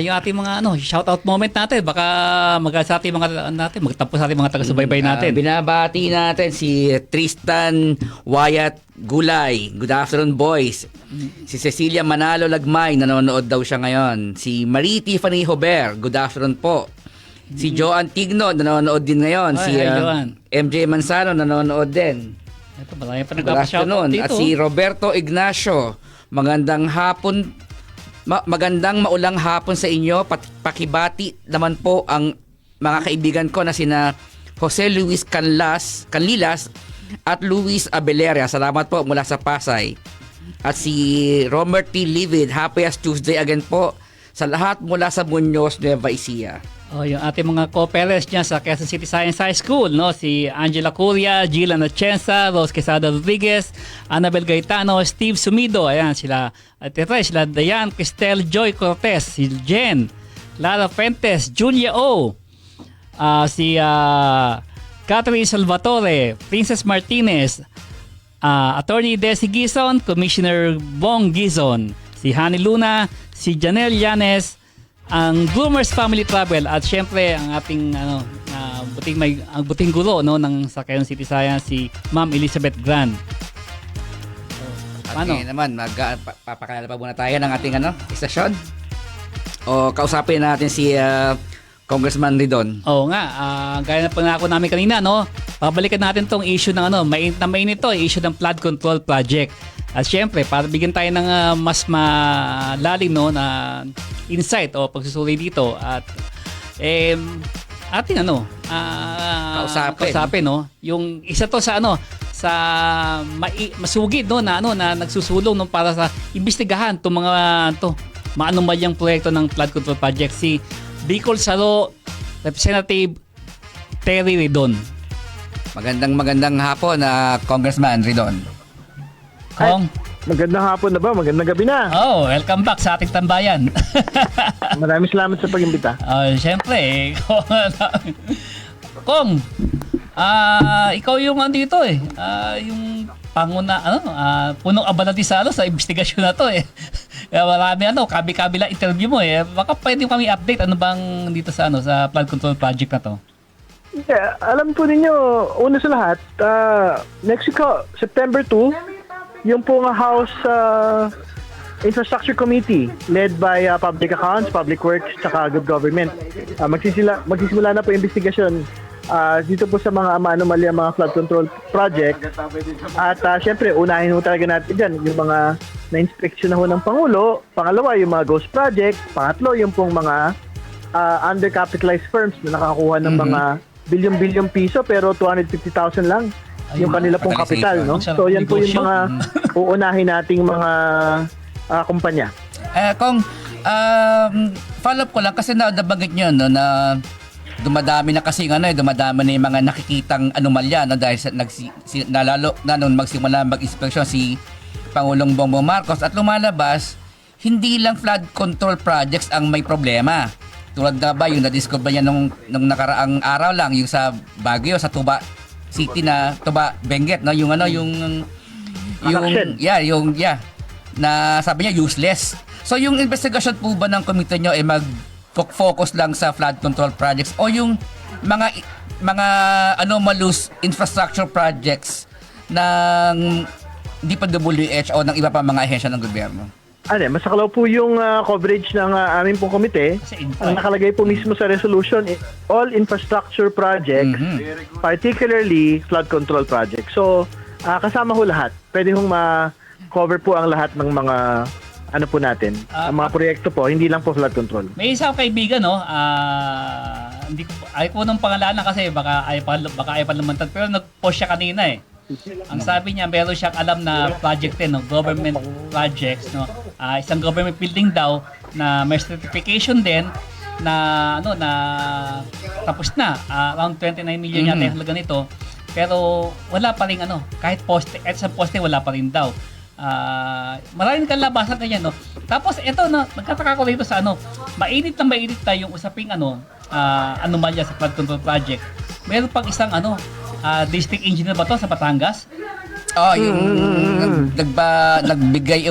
yung ating mga shoutout moment natin, baka sa ating mga magtapos sa ating mga taga-subaybay natin. Binabati natin si Tristan Wyatt Gulay. Good afternoon, boys. Si Cecilia Manalo Lagmay, nanonood daw siya ngayon. Si Marie Tiffany Hober, good afternoon po. Si Joan Tigno, nanonood din ngayon. Si MJ Manzano, nanonood din. Ito, marami pa Good nagpapashoutout afternoon. dito. At si Roberto Ignacio, magandang hapon, magandang maulang hapon sa inyo. Pakibati naman po ang mga kaibigan ko na sina Jose Luis Canlilas at Luis Abeleria. Salamat po mula sa Pasay. At si Romer T. Livid, happy as Tuesday again po sa lahat mula sa Muñoz, Nueva Ecija. Yung ating mga co-parents niya sa Quezon City Science High School, si Angela Curia, Gila Nachenza, Rose Quesada Rodriguez, Annabel Gaetano, Steve Sumido, ayan sila. At ito sila Dayan, Cristel Joy Cortez, si Jen, Lara Fuentes, Julia O, si Catherine Salvatore, Princess Martinez, Attorney Desi Gizon, Commissioner Bong Gizon, si Hani Luna, si Janelle Llanes, ang Bloomers Family Travel, at syempre ang ating ang buting guro ng sa Quezon City Science, si Ma'am Elizabeth Gran. Okay naman, papakilala pa muna tayo ng ating istasyon. O kausapin natin si Congressman Ridon. Oo nga, gaya na pangako namin kanina, babalikan natin tong issue ng mainit to, issue ng flood control project. At syempre, para bigyan tayo ng mas malalim na insight o pagsusuri dito, at ating kausapin yung isa to sa sa masugid na nagsusulong para sa imbestigahan tong mga maanumalyang proyekto ng flood control project, si Bicol Saro Representative Terry Ridon. Magandang hapon na Congressman Ridon. Kong. Magandang hapon na ba? Magandang gabi na. Welcome back sa ating tambayan. Maraming salamat sa pag-imbita. Siyempre, Kong, ikaw yung andito yung panguna, punong abanati sa investigasyon na to Marami kabi-kabila interview mo Baka pwede kami update ano bang dito sa sa flood control project na to. Yeah, alam po ninyo, una sa lahat, next week September 2, yung pong House Infrastructure Committee led by Public Accounts, Public Works, tsaka Good Government. Magsisimula na po investigasyon dito po sa mga anomalya, mga flood control project. At syempre, unahin ho talaga natin dyan yung mga na-inspeksyon na ho ng Pangulo. Pangalawa, yung mga ghost project. Pangatlo, yung pong mga undercapitalized firms na nakakuha ng mga bilyon-bilyon piso pero 250,000 lang yung kanila pong kapital, So yan po yung mga uunahin nating mga kumpanya. Kung follow up ko lang kasi nabanggit nyo na dumadami na kasi dumadami na yung mga nakikitang anomalya dahil nalalo na nung magsimula mag-inspeksyon si Pangulong Bongbong Marcos at lumalabas hindi lang flood control projects ang may problema. tulad na ba yung na-discover niya nung nakaraang araw lang, yung sa Baguio, sa Tuba City na Tuba Benguet, no? Yung na sabi niya useless. So yung investigation po ba ng komite nyo ay mag-focus lang sa flood control projects o yung mga anomalous infrastructure projects ng DPWH o ng iba pa mga ahensya ng gobyerno? Masaklaw po yung coverage ng aming pong komite. Ang nakalagay po mismo sa resolution, all infrastructure projects, particularly flood control projects. So, kasama ho lahat. Pwede hong ma-cover po ang lahat ng mga po natin. Ang mga proyekto po, hindi lang po flood control. May isang kaibigan, no? Hindi ko ayaw ko ng pangalanan kasi baka ayaw pa lumantad, pero nag-post siya kanina eh. Ang sabi niya, meron siyang alam na project no, government projects, no. Isang government building daw na may certification din na tapos na, around 29 million yata yung halaga nito. Pero wala pa rin kahit poste, at sa poste wala pa rin daw. Maraming kalabasan ganyan, no. Tapos ito, nagtataka ko rito sa mainit na yung usaping anomalya sa flood control project. Meron pang isang district engineer ba to sa Batangas? Yung nagbigay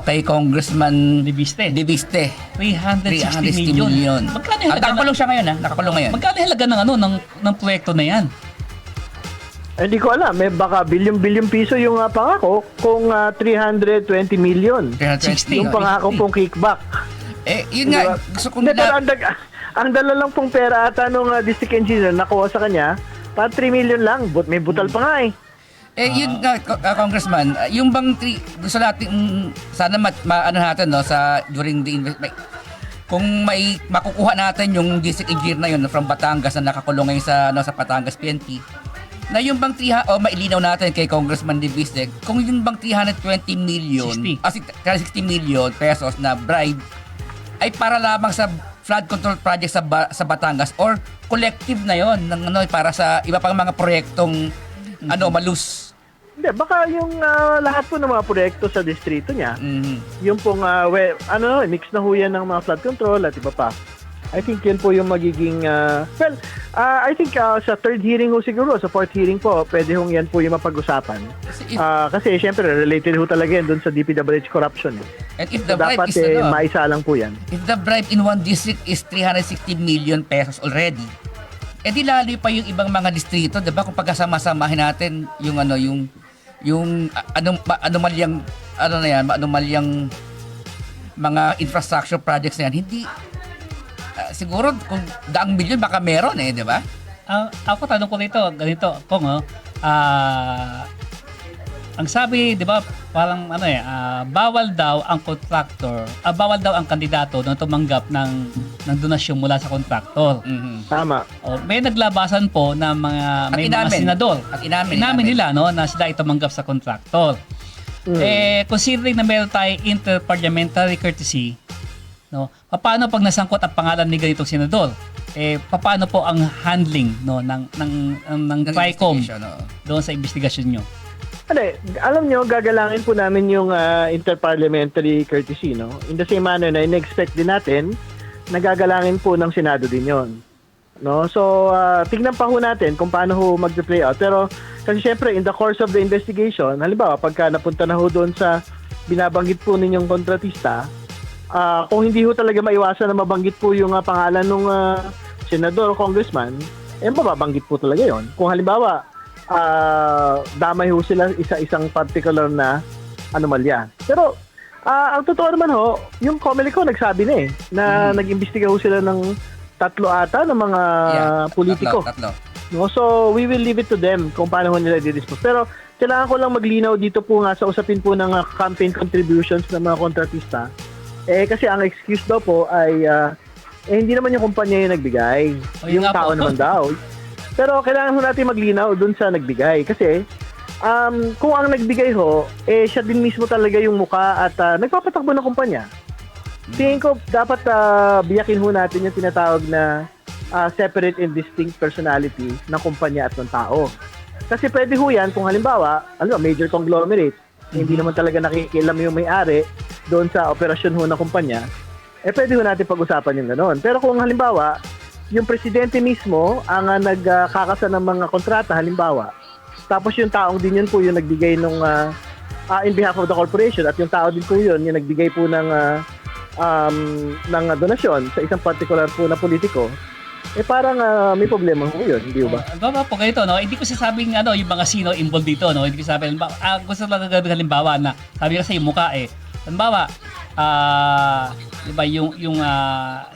kay Congressman Libiste. 360 million. Magkano yung nakakulong siya ngayon, nakakulong ngayon. Magkano yung halaga ng proyekto na yan? Hindi ko alam, baka bilyon piso yung pangako kung 320 million. 360. Yung pangako pong kickback. Yun nga, gusto kong pero ang dala lang pong pera ata nung district engineer nakuha sa kanya, pa 3 million lang, may butal pa nga eh. Yun nga, Congressman, yung bang gusto natin, sana maano natin, no, sa during the kung may makukuha natin yung district engineer na yun from Batangas na nakakulong ngayon sa Batangas PNP, na yung bang mailinaw natin kay Congressman Libiste, kung yung bang 320 million, 360 million pesos na bribe ay para lamang sa flood control project sa Batangas or collective na yon ng para sa iba pang mga proyektong malus. Hindi, baka yung lahat po ng mga proyekto sa distrito niya, yung pong mix na ho yan ng mga flood control at iba pa. I think yun po yung magiging I think sa third hearing ho siguro, sa fourth hearing po, pwede hong yan po yung mapag-usapan. Kasi syempre related ho talaga yan dun sa DPWH corruption. And if the so, bribe dapat is maisa lang po yan. If the bribe in one district is 360 million pesos already, di lalo pa yung ibang mga distrito, 'di ba? Kung pagkasama-samahin natin yung anomalyang mga infrastructure projects na yan, hindi siguro kung daang milyon baka meron di ba? Ako tanong ko rito, ganito, Kong, ang sabi, 'di ba, parang bawal daw ang contractor, bawal daw ang kandidato na tumanggap ng donasyon mula sa contractor. Tama. May naglabasan po na mga senador. At inamin nila na sila ay tumanggap sa contractor. Considering na meron tayong interparliamentary courtesy, paano pag nasangkot ang pangalan ni ganitong senador? Paano po ang handling ng TRICOM doon sa investigasyon nyo? Alam nyo, gagalangin po namin yung interparliamentary courtesy, no? In the same manner na in-expect din natin, nagagalangin po ng Senado din yon, no? So, tignan pa ho natin kung paano ho mag-play out. Pero, kasi syempre, in the course of the investigation, halimbawa, pagka napunta na ho doon sa binabanggit po ninyong kontratista, kung hindi ho talaga maiwasan na mabanggit po yung pangalan ng senador o congressman, mababanggit po talaga yon. Kung halimbawa, damay ho sila isang particular na anomalya. Pero, ang totoo naman ho, yung Comelec nagsabi na nag-imbestiga ho sila ng 3 ata ng mga politiko. Tatlo. No? So, we will leave it to them kung paano ho nila i-dispose. Pero, kailangan ko lang maglinaw dito po nga sa usapin po ng campaign contributions ng mga kontratista. Kasi ang excuse daw po ay hindi naman yung kumpanya yung nagbigay. Yung tao naman daw. Pero kailangan ho natin maglinaw dun sa nagbigay. Kasi kung ang nagbigay ho, siya din mismo talaga yung muka at nagpapatakbo ng kumpanya. Tingin ko dapat biyakin ho natin yung tinatawag na separate and distinct personality ng kumpanya at ng tao. Kasi pwede ho yan kung halimbawa, major conglomerate, hindi naman talaga nakikialam yung may-ari doon sa operasyon ho ng kumpanya, pwede ho natin pag-usapan yung gano'n. Pero kung halimbawa, yung presidente mismo ang nagkakasa ng mga kontrata, halimbawa, tapos yung taong din yun po yung nagbigay nung in behalf of the corporation, at yung tao din po yun yung nagbigay po ng donasyon sa isang particular po na politiko, parang may problema po yun, hindi ba? Halimbawa po ganito, no? Hindi ko sasabing yung mga sino involved dito, no? Hindi ko sabihin, gusto lang gagawin halimbawa na, sabi kasi yung mukha halimbawa, diba yung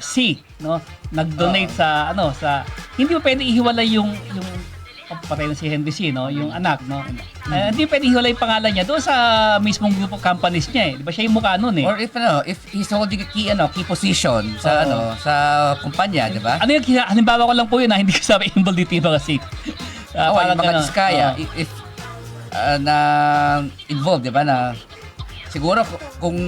C, no? Nag-donate sa hindi mo pwedeng ihiwalay yung patay na si Henry C, no? Yung anak, no? Hindi pwedeng ihiwalay yung pangalan niya doon sa mismong group of companies niya, Di ba siya yung mukha nun, Or if he's holding a key position sa sa kumpanya, di ba? Halimbawa ko lang po yun, hindi ko sabi involved dito yung mga C. Yung mga diskaya, if na involved, di ba, na siguro kung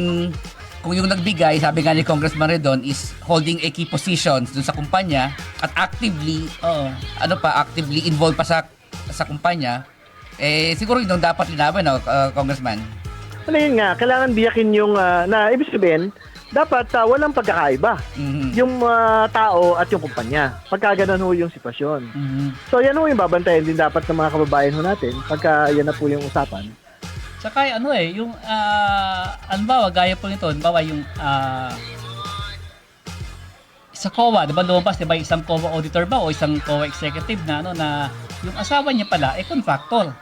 yung nagbigay, sabi nga ni Congressman Redon, is holding a key positions dun sa kumpanya at actively actively involved pa sa kumpanya, siguro yun dapat linawin, Congressman. Ano yun nga, kailangan biyakin yung na ibig sabihin, dapat walang pagkakaiba. Yung tao at yung kumpanya. Pagka ganun ho yung sitwasyon. So yan ho yung babantayan din dapat ng mga kababayan ho natin pagka yan na po yung usapan. Saka yung halimbawa, gaya po nito, halimbawa yung sa COA, diba lumabas, diba isang COA auditor ba o isang COA executive na na yung asawa niya pala contractor.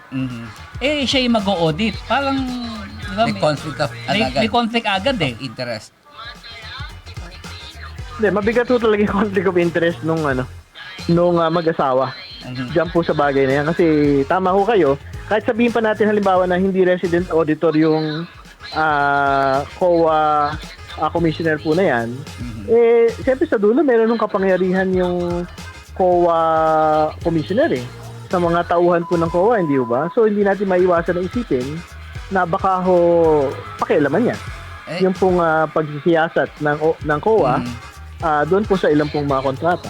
Siya yung mag-audit. Parang diba, may conflict of may conflict agad interest. Hindi, mabigat ho talaga yung conflict of interest nung mag-asawa. Diyan po sa bagay na yan. Kasi tama ho kayo, kahit sabihin pa natin halimbawa na hindi resident auditor yung COA commissioner po na yan, siyempre sa dulo meron nung kapangyarihan yung COA commissioner sa mga tauhan po ng COA, hindi ba? So hindi natin maiwasan na isipin na baka ho pakialaman niya. Yung pong pagsisiyasat ng COA doon po sa ilang pong mga kontrata.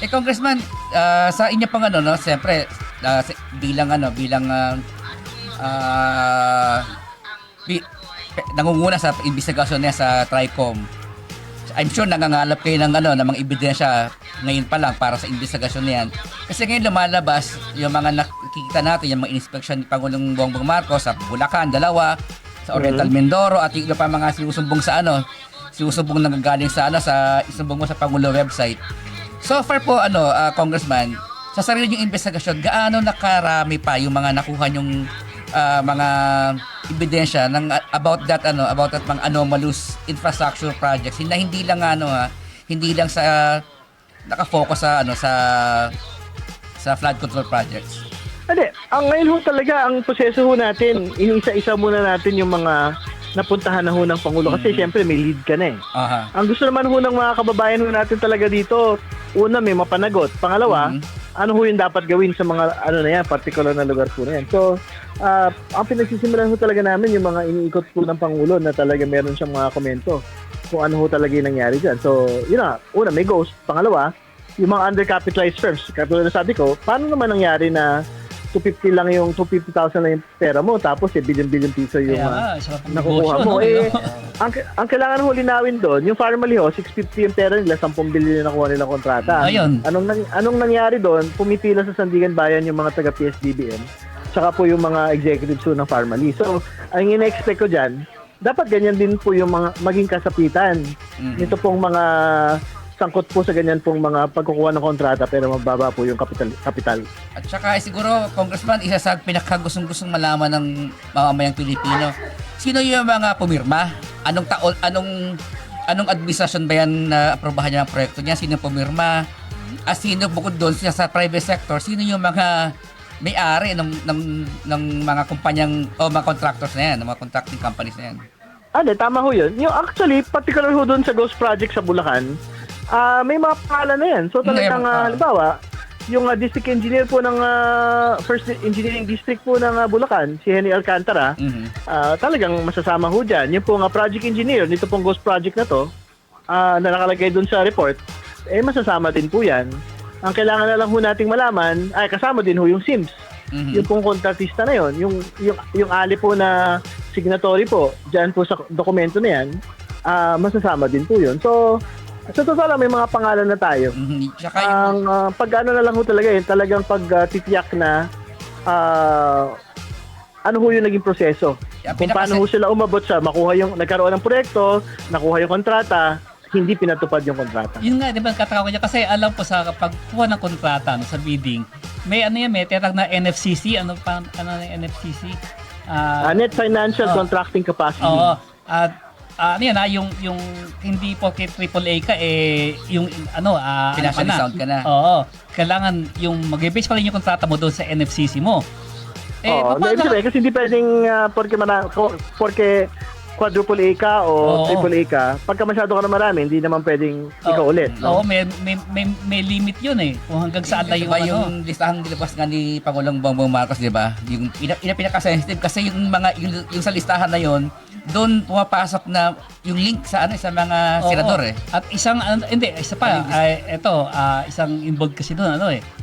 Congressman, sa inyo pang siyempre nangunguna sa investigasyon niya sa TRICOM. I'm sure nangangalap kayo ng mga ebidensya ngayon pa lang para sa investigasyon niyan. Kasi ngayon lumalabas yung mga nakikita natin, yung mga inspection ni Pangulong Bongbong Marcos sa Bulacan, 2, sa Oriental Mindoro, at yung iba pa mga sinusumbong sinusumbong nanggagaling sa isumbong mo sa Pangulo website. So far po, Congressman, sa sarili yung investigasyon, gaano nakarami pa yung mga nakuha yung mga ebidensya about that mga anomalous infrastructure projects, hindi lang sa nakafocus sa flood control projects. Ang ngayon ho talaga, ang proseso ho natin, iniisa-isa muna natin yung mga napuntahan na ho ng Pangulo kasi syempre may lead ka na Ang gusto naman ho ng mga kababayan ho natin talaga dito, una may mapanagot, pangalawa, ano ho yung dapat gawin sa mga particular na lugar po na yan. So, ang pinagsisimulan ho talaga namin yung mga iniikot po ng Pangulo na talaga meron siyang mga komento kung ano ho talaga yung nangyari dyan. So, una may ghost, pangalawa, yung mga undercapitalized firms. Katulad na sabi ko, paano naman nangyari na 250,000 lang yung pera mo, tapos billion piso yung nakukuha mo. Ang kailangan ho linawin doon, yung Farmally ho, 650 yung pera nila, 10 billion na nakuha nilang kontrata. Anong nangyari doon? Pumipila sa Sandigan Bayan yung mga taga PSDBM, tsaka po yung mga executives ho ng Farmally. So, ang ina-expect ko dyan, dapat ganyan din po yung mga maging kasapitan. Ito pong mga sangkot po sa ganyan pong mga pagkukuha ng kontrata pero mababa po yung kapital. At saka siguro, Congressman, isa sa pinakagustong-gustong malaman ng mamamayang Pilipino, sino yung mga pumirma? Anong taon, anong administrasyon ba yan na aprobahan niya ang proyekto niya? Sino pumirma? Sino bukod doon sa private sector? Sino yung mga may-ari ng mga kumpanyang o mga contractors na yan, ng mga contracting companies na yan? Tama ho yun. Yung actually, particular ho doon sa Ghost Project sa Bulacan, may mga pangalan na yan. So talagang halimbawa, yung district engineer po ng First Engineering District po ng Bulacan, si Henry Alcantara, talagang masasama ho dyan. Yung po project engineer, nito pong Ghost Project na to, na nakalagay dun sa report, masasama din po yan. Ang kailangan na lang ho nating malaman, kasama din ho yung SIMS. Yung pong kontratista na yon, yung ali po na signatory po, dyan po sa dokumento na yan, masasama din po yun. So, sa totoo lang, may mga pangalan na tayo. Tsaka yung, Ang pag ano na lang ho talaga yun, talagang pag titiyak na ano ho yung naging proseso. Kung paano ho sila umabot sa makuha yung, nagkaroon ng proyekto, nakuha yung kontrata, hindi pinatupad yung kontrata. Yun nga, di ba, kataka ko niya, kasi alam ko sa pagkuha ng kontrata no, sa bidding, may ano yan, may tinatawag na NFCC, ano na yung NFCC? Net Financial Contracting Capacity. Oo. At ano yan yung hindi porke AAA ka yung financially sound ka na. Oo. Kailangan yung mag-base pa rin yung kontrata mo doon sa NFCC mo. Kasi hindi pwedeng porke quadruple A ka o triple A ka, pagka masyado ka na marami, hindi naman pwedeng ikaw ulit. No? Oo, may limit yun eh. Kung hanggang saan lang diba, yung listahan nilabas nga ni Pangulong Bongbong Marcos, di ba? Yung pinaka-sensitive kasi yung mga yung sa listahan na yon, doon pumapasok na yung link sa mga senador eh. At isang isa pa, isang involved kasi doon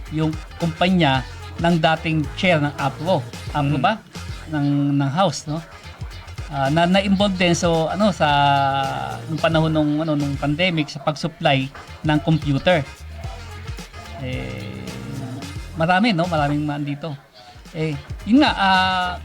yung kumpanya ng dating chair ng APRO. APRO ba? Ng House, no? Na-involved din sa nung panahon nung pandemic sa pag-supply ng computer. Maraming man dito. Yun nga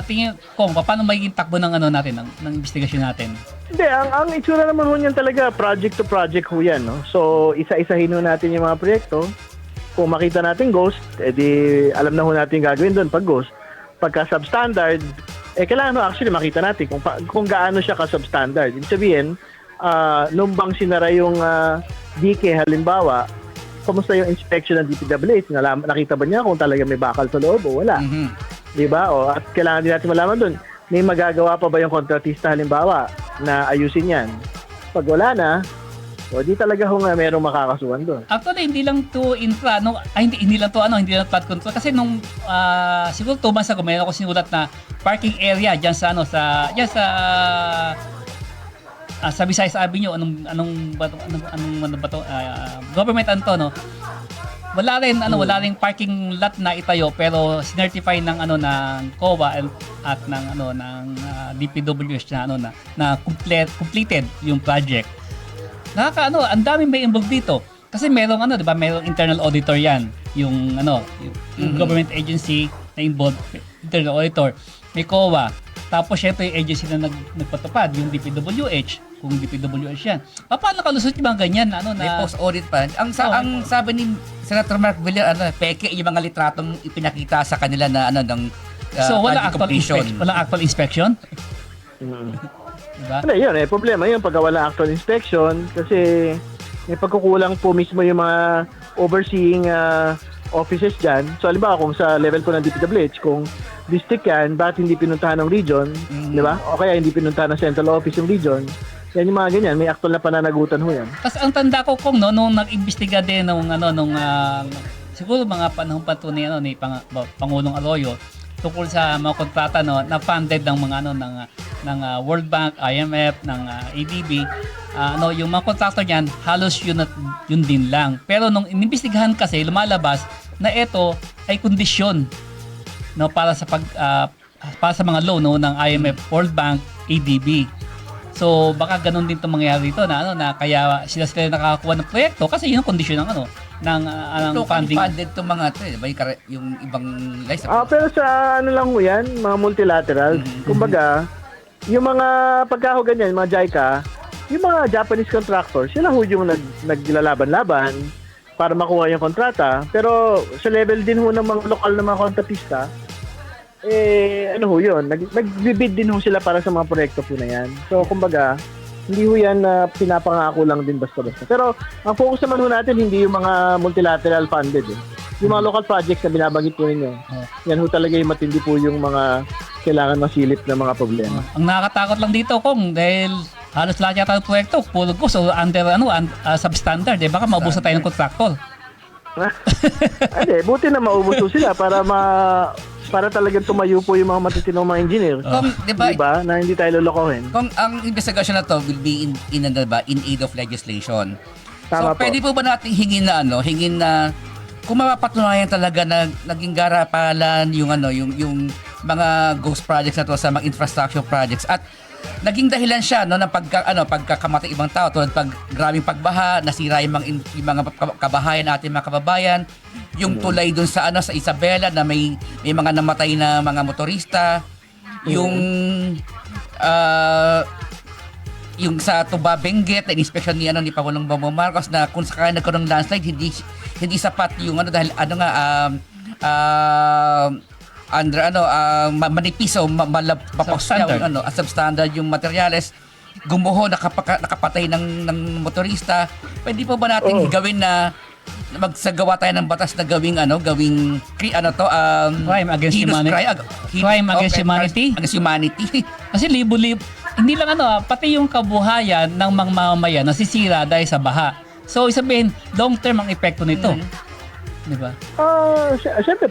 tingin ko paano magiging takbo ng natin ng investigasyon natin. Hindi, ang itsura naman ho niyan talaga project to project ho yan, no? So isa-isahin ho natin yung mga proyekto. Kung makita natin ghost, edi alam na ho natin gagawin doon pag ghost. Pagka substandard, kailangan actually makita natin kung gaano siya ka-substandard. Ibig sabihin, nung bang sinara yung DK halimbawa, kamusta yung inspection ng DPWH? Nakita ba niya kung talaga may bakal sa loob o wala? Diba? At kailangan din natin malaman dun, may magagawa pa ba yung kontratista halimbawa na ayusin yan? Pag wala na, di talaga ho nga merong makakasuhan doon. Actually, hindi lang to infra, hindi lang flood control. Kasi nung siguro 2 months ago, mayroon ako sinulat na parking area diyan sa sa Visayas Avenue, anong ba to? Government no. Wala rin parking lot na itayo pero sinertify ng ng COA at ng DPWH na completed yung project. Ang daming may involved dito. Kasi merong di ba, merong internal auditor 'yan, yung government agency na involved, internal auditor, may COA. Tapos syempre yung agency na nagpatupad, yung DPWH, kung DPWH 'yan. Paano nakalusot yung mga ganyan may post-audit pa. Ang sabi ni Senator Mark Villar, peke yung mga litratong ipinakita sa kanila na ng so wala actual inspection? Diba? Yun, problema yun pagka wala actual inspection kasi may pagkukulang po mismo yung mga overseeing offices dyan. So, halimbawa kung sa level po ng DPWH, kung district yan, bakit hindi pinuntahan ng region, di ba? O kaya hindi pinuntahan ng central office yung region. Yan yung mga ganyan, may actual na pananagutan ho yan. Kasi ang tanda ko kung nung nag-imbestiga din siguro mga panahon pa to ni Pangulong Arroyo tungkol sa mga kontrata na funded ng mga ng World Bank, IMF, ng ADB, yung mga kontraktor niyan halos yun din lang. Pero nung inimbestigahan kasi lumalabas na ito ay kondisyon para sa mga loan ng IMF, World Bank, ADB. So baka ganun din 'tong mangyayari dito na kaya sila nakakakuha ng proyekto kasi yun ang kondisyon ng funding. Funded to mga yung ibang license. Pero sa lang ho yan, mga multilateral. Kumbaga, yung mga pagkaho ganyan, mga JICA, yung mga Japanese contractors, sila ho yung naglalaban-laban para makuha yung kontrata. Pero sa level din ho ng mga lokal na mga kontratista, yun, nagbibid din ho sila para sa mga proyekto po na yan. So, kumbaga, hindi ho yan na pinapangako lang din basta-basta. Pero, ang focus naman ho natin, hindi yung mga multilateral funded. Yung mga local projects na binabanggit po ninyo, yan ho talaga yung matindi po yung mga kailangan masilip na mga problema. Ang nakakatakot lang dito, Kong, dahil halos lahat yata ng proyekto, puro gusto, under substandard, baka maubusan tayo ng contractor. Buti na maubos sila para talagang tumayo po yung mga matitinong mga engineer. Diba? Na hindi tayo lolokohin. Kung ang investigation na to will be in aid of legislation. Tama so, pwede po ba nating hingin na kung mapapatunayan talaga na naging garapalan yung mga ghost projects na to sa mga infrastructure projects at naging dahilan siya no ng pagkakamatay ibang tao tulad pag grabing pagbaha, nasira yung mga kabahayan natin, mga kababayan, yung tulay dun sa sa Isabela na may mga namatay na mga motorista, yung sa Tuba Benguet na inspection ni Pangulong Bongbong Marcos na kung sakali nagkaroon ng landslide hindi sapat yung dahil manipis o Substandard. Substandard yung materyales, gumuho, nakapatay ng motorista. Pwede po ba natin gawin na magsagawa tayo ng batas na gawing Crime against humanity. Crime against humanity. Against humanity. Kasi libo-libo, hindi lang pati yung kabuhayan ng mga mamamayan nasisira dahil sa baha. So, isabihin, long-term ang epekto nito. Di ba? Siyempre,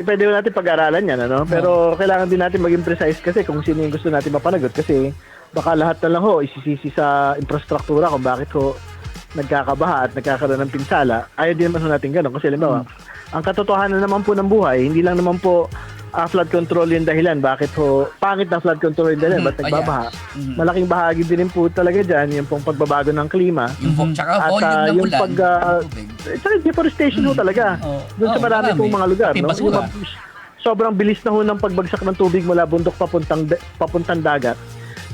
pwede natin pag-aralan yan, Pero kailangan din natin maging precise kasi kung sino yung gusto natin mapanagot kasi baka lahat na lang isisisi sa infrastruktura kung bakit nagkakabaha at nagkakaroon ng pinsala. Ayaw din naman natin gano'n kasi halimbawa, ang katotohanan naman po ng buhay, hindi lang naman po flood control yung dahilan. Bakit pangit na flood control yung dahilan? Ba't nagbabaha? Malaking bahagi din po talaga dyan, yung pong pagbabago ng klima. Tsaka volume ng ulan. Tsaka deforestation talaga. Doon sa marami pong mga lugar. Sobrang bilis na ng pagbagsak ng tubig mula bundok papuntang dagat.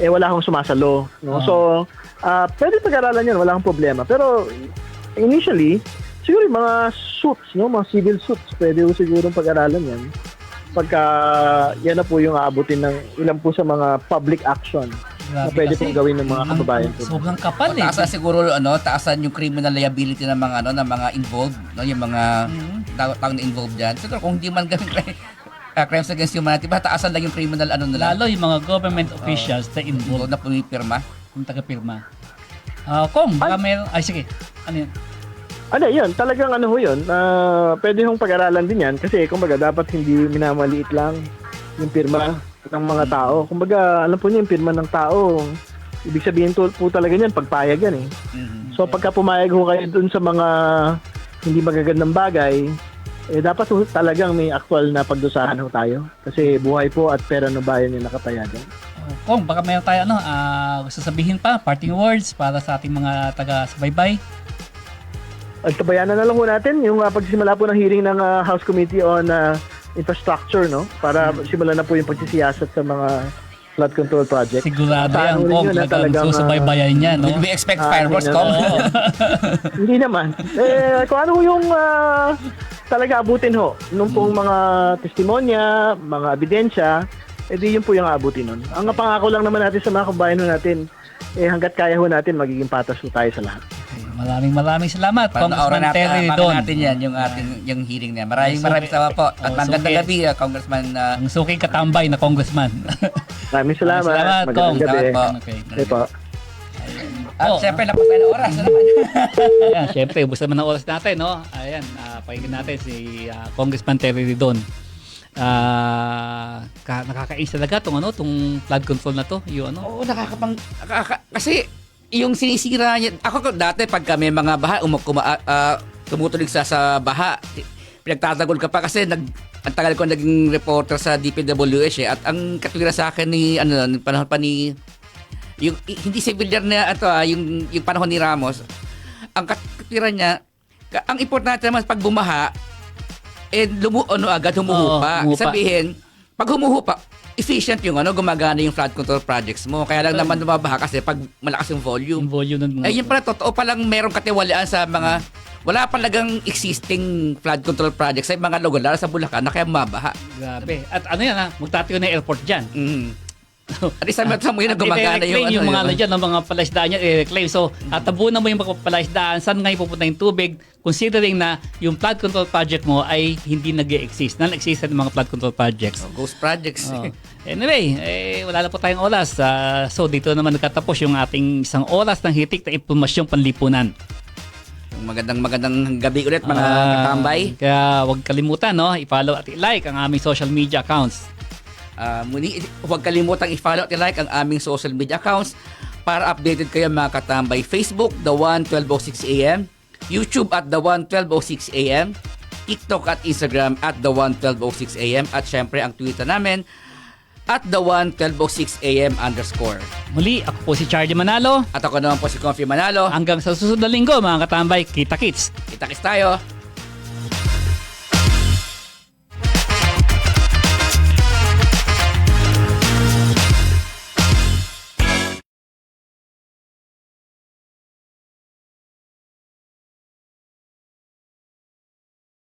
Wala akong sumasalo. So, pwede pag-aralan yan. Wala akong problema. Pero, initially, siguro yung mga suits, mga civil suits, pwede siguro pag-aralan yan. Pagka yan na po yung aabutin ng ilan po sa mga public action na pwede pong gawin ng mga kababayan po. Sobrang kapal Taasan siguro taasan yung criminal liability ng mga ng mga involved, yung mga tao na involved diyan. Siguro kung hindi man gawin crimes against humanity, taasan lang yung criminal nila. Lalo yung mga government officials na involved na pumipirma. Yung taga-pirma. Baka meron, sige. Ano yun? Yun, talagang yun. Pwede hong pag-aralan din yan kasi kumbaga dapat hindi minamaliit lang yung pirma ng mga tao. Kumbaga, alam po niyo yung pirma ng tao, ibig sabihin po talaga niyan, pagpayag yan eh. So pagka pumayag ho kayo dun sa mga hindi magagandang bagay, dapat talagang may actual na pagdusahan ho tayo. Kasi buhay po at pera ng bayan yung nakapayagan. Baka meron tayo gusto sabihin pa, parting words para sa ating mga taga-subaybay. Tabayanan na lang po natin yung pagsisimula po ng hearing ng House Committee on Infrastructure, para simulan na po yung pagsisiyasat sa mga flood control project. Sigurado yan, talagang susubaybayan niya, Will we expect fireworks, Kong? Hindi naman. Kung ano yung talaga abutin nung pong mga testimonya, mga ebidensya, di yun po yung abutin nun. Ang pangako lang naman natin sa mga kabayan natin, hanggat kaya natin, magiging patas tayo sa lahat. Maraming salamat, Congressman Terry Don. Natin yan, yung hearing niya. Maraming salamat po. At magandang gabi, Congressman. Ang suking katambay na Congressman. Maraming salamat. Kong. Magandang gabi. Okay po. At syempre, napos tayo ng oras. Ayan, syempre, ubos naman ng oras natin, Ayan, pakinggan natin si Congressman Terry Don. Nakakais talaga tong flood control na to, kasi yung sinisira niya, ako dati pag may mga baha, tumutulig sa baha, pinagtatagol ka pa kasi ang tagal ko naging reporter sa DPWH at ang katwira sa akin ni panahon pa ni yung hindi civilian na yung panahon ni Ramos, ang katwira niya, ang importante naman pag bumaha agad humuhupa. Sabihin, pag humuhupa, efficient yung gumagana yung flood control projects mo. Kaya lang naman dumabaha kasi pag malakas yung volume. Yung volume ng mga... yun pala, totoo palang merong katiwalaan sa mga wala palagang existing flood control projects sa mga lugar, lalo sa Bulacan, na kaya mabaha. Grabe. At magtatayo na airport dyan. At isang mo yun na gumagana yung mga dyan, ng mga palaisdaan niya, i-reclaim. So, tabunan mo yung mga palaisdaan, saan ngayon pupunta yung tubig, considering na yung flood control project mo ay hindi nag-exist. Non-existent yung mga flood control projects. Ghost projects. Anyway, wala na po tayong oras. So, dito naman nagkatapos yung ating isang oras ng hitik na impormasyong panlipunan. Magandang gabi ulit mga katambay. Kaya huwag kalimutan, i-follow at i-like ang aming social media accounts. Muli, huwag kalimutang i-follow at i-like ang aming social media accounts para updated kayo mga katambay. Facebook, The One 1206 AM, YouTube at The One 1206 AM, TikTok at Instagram at The One 1206 AM, at syempre ang Twitter namin at The One 12:06 AM _. Muli, ako po si Charlie Manalo. At ako naman po si Confi Manalo. Hanggang sa susunod na linggo, mga katambay, kita-kits! Kita-kits tayo.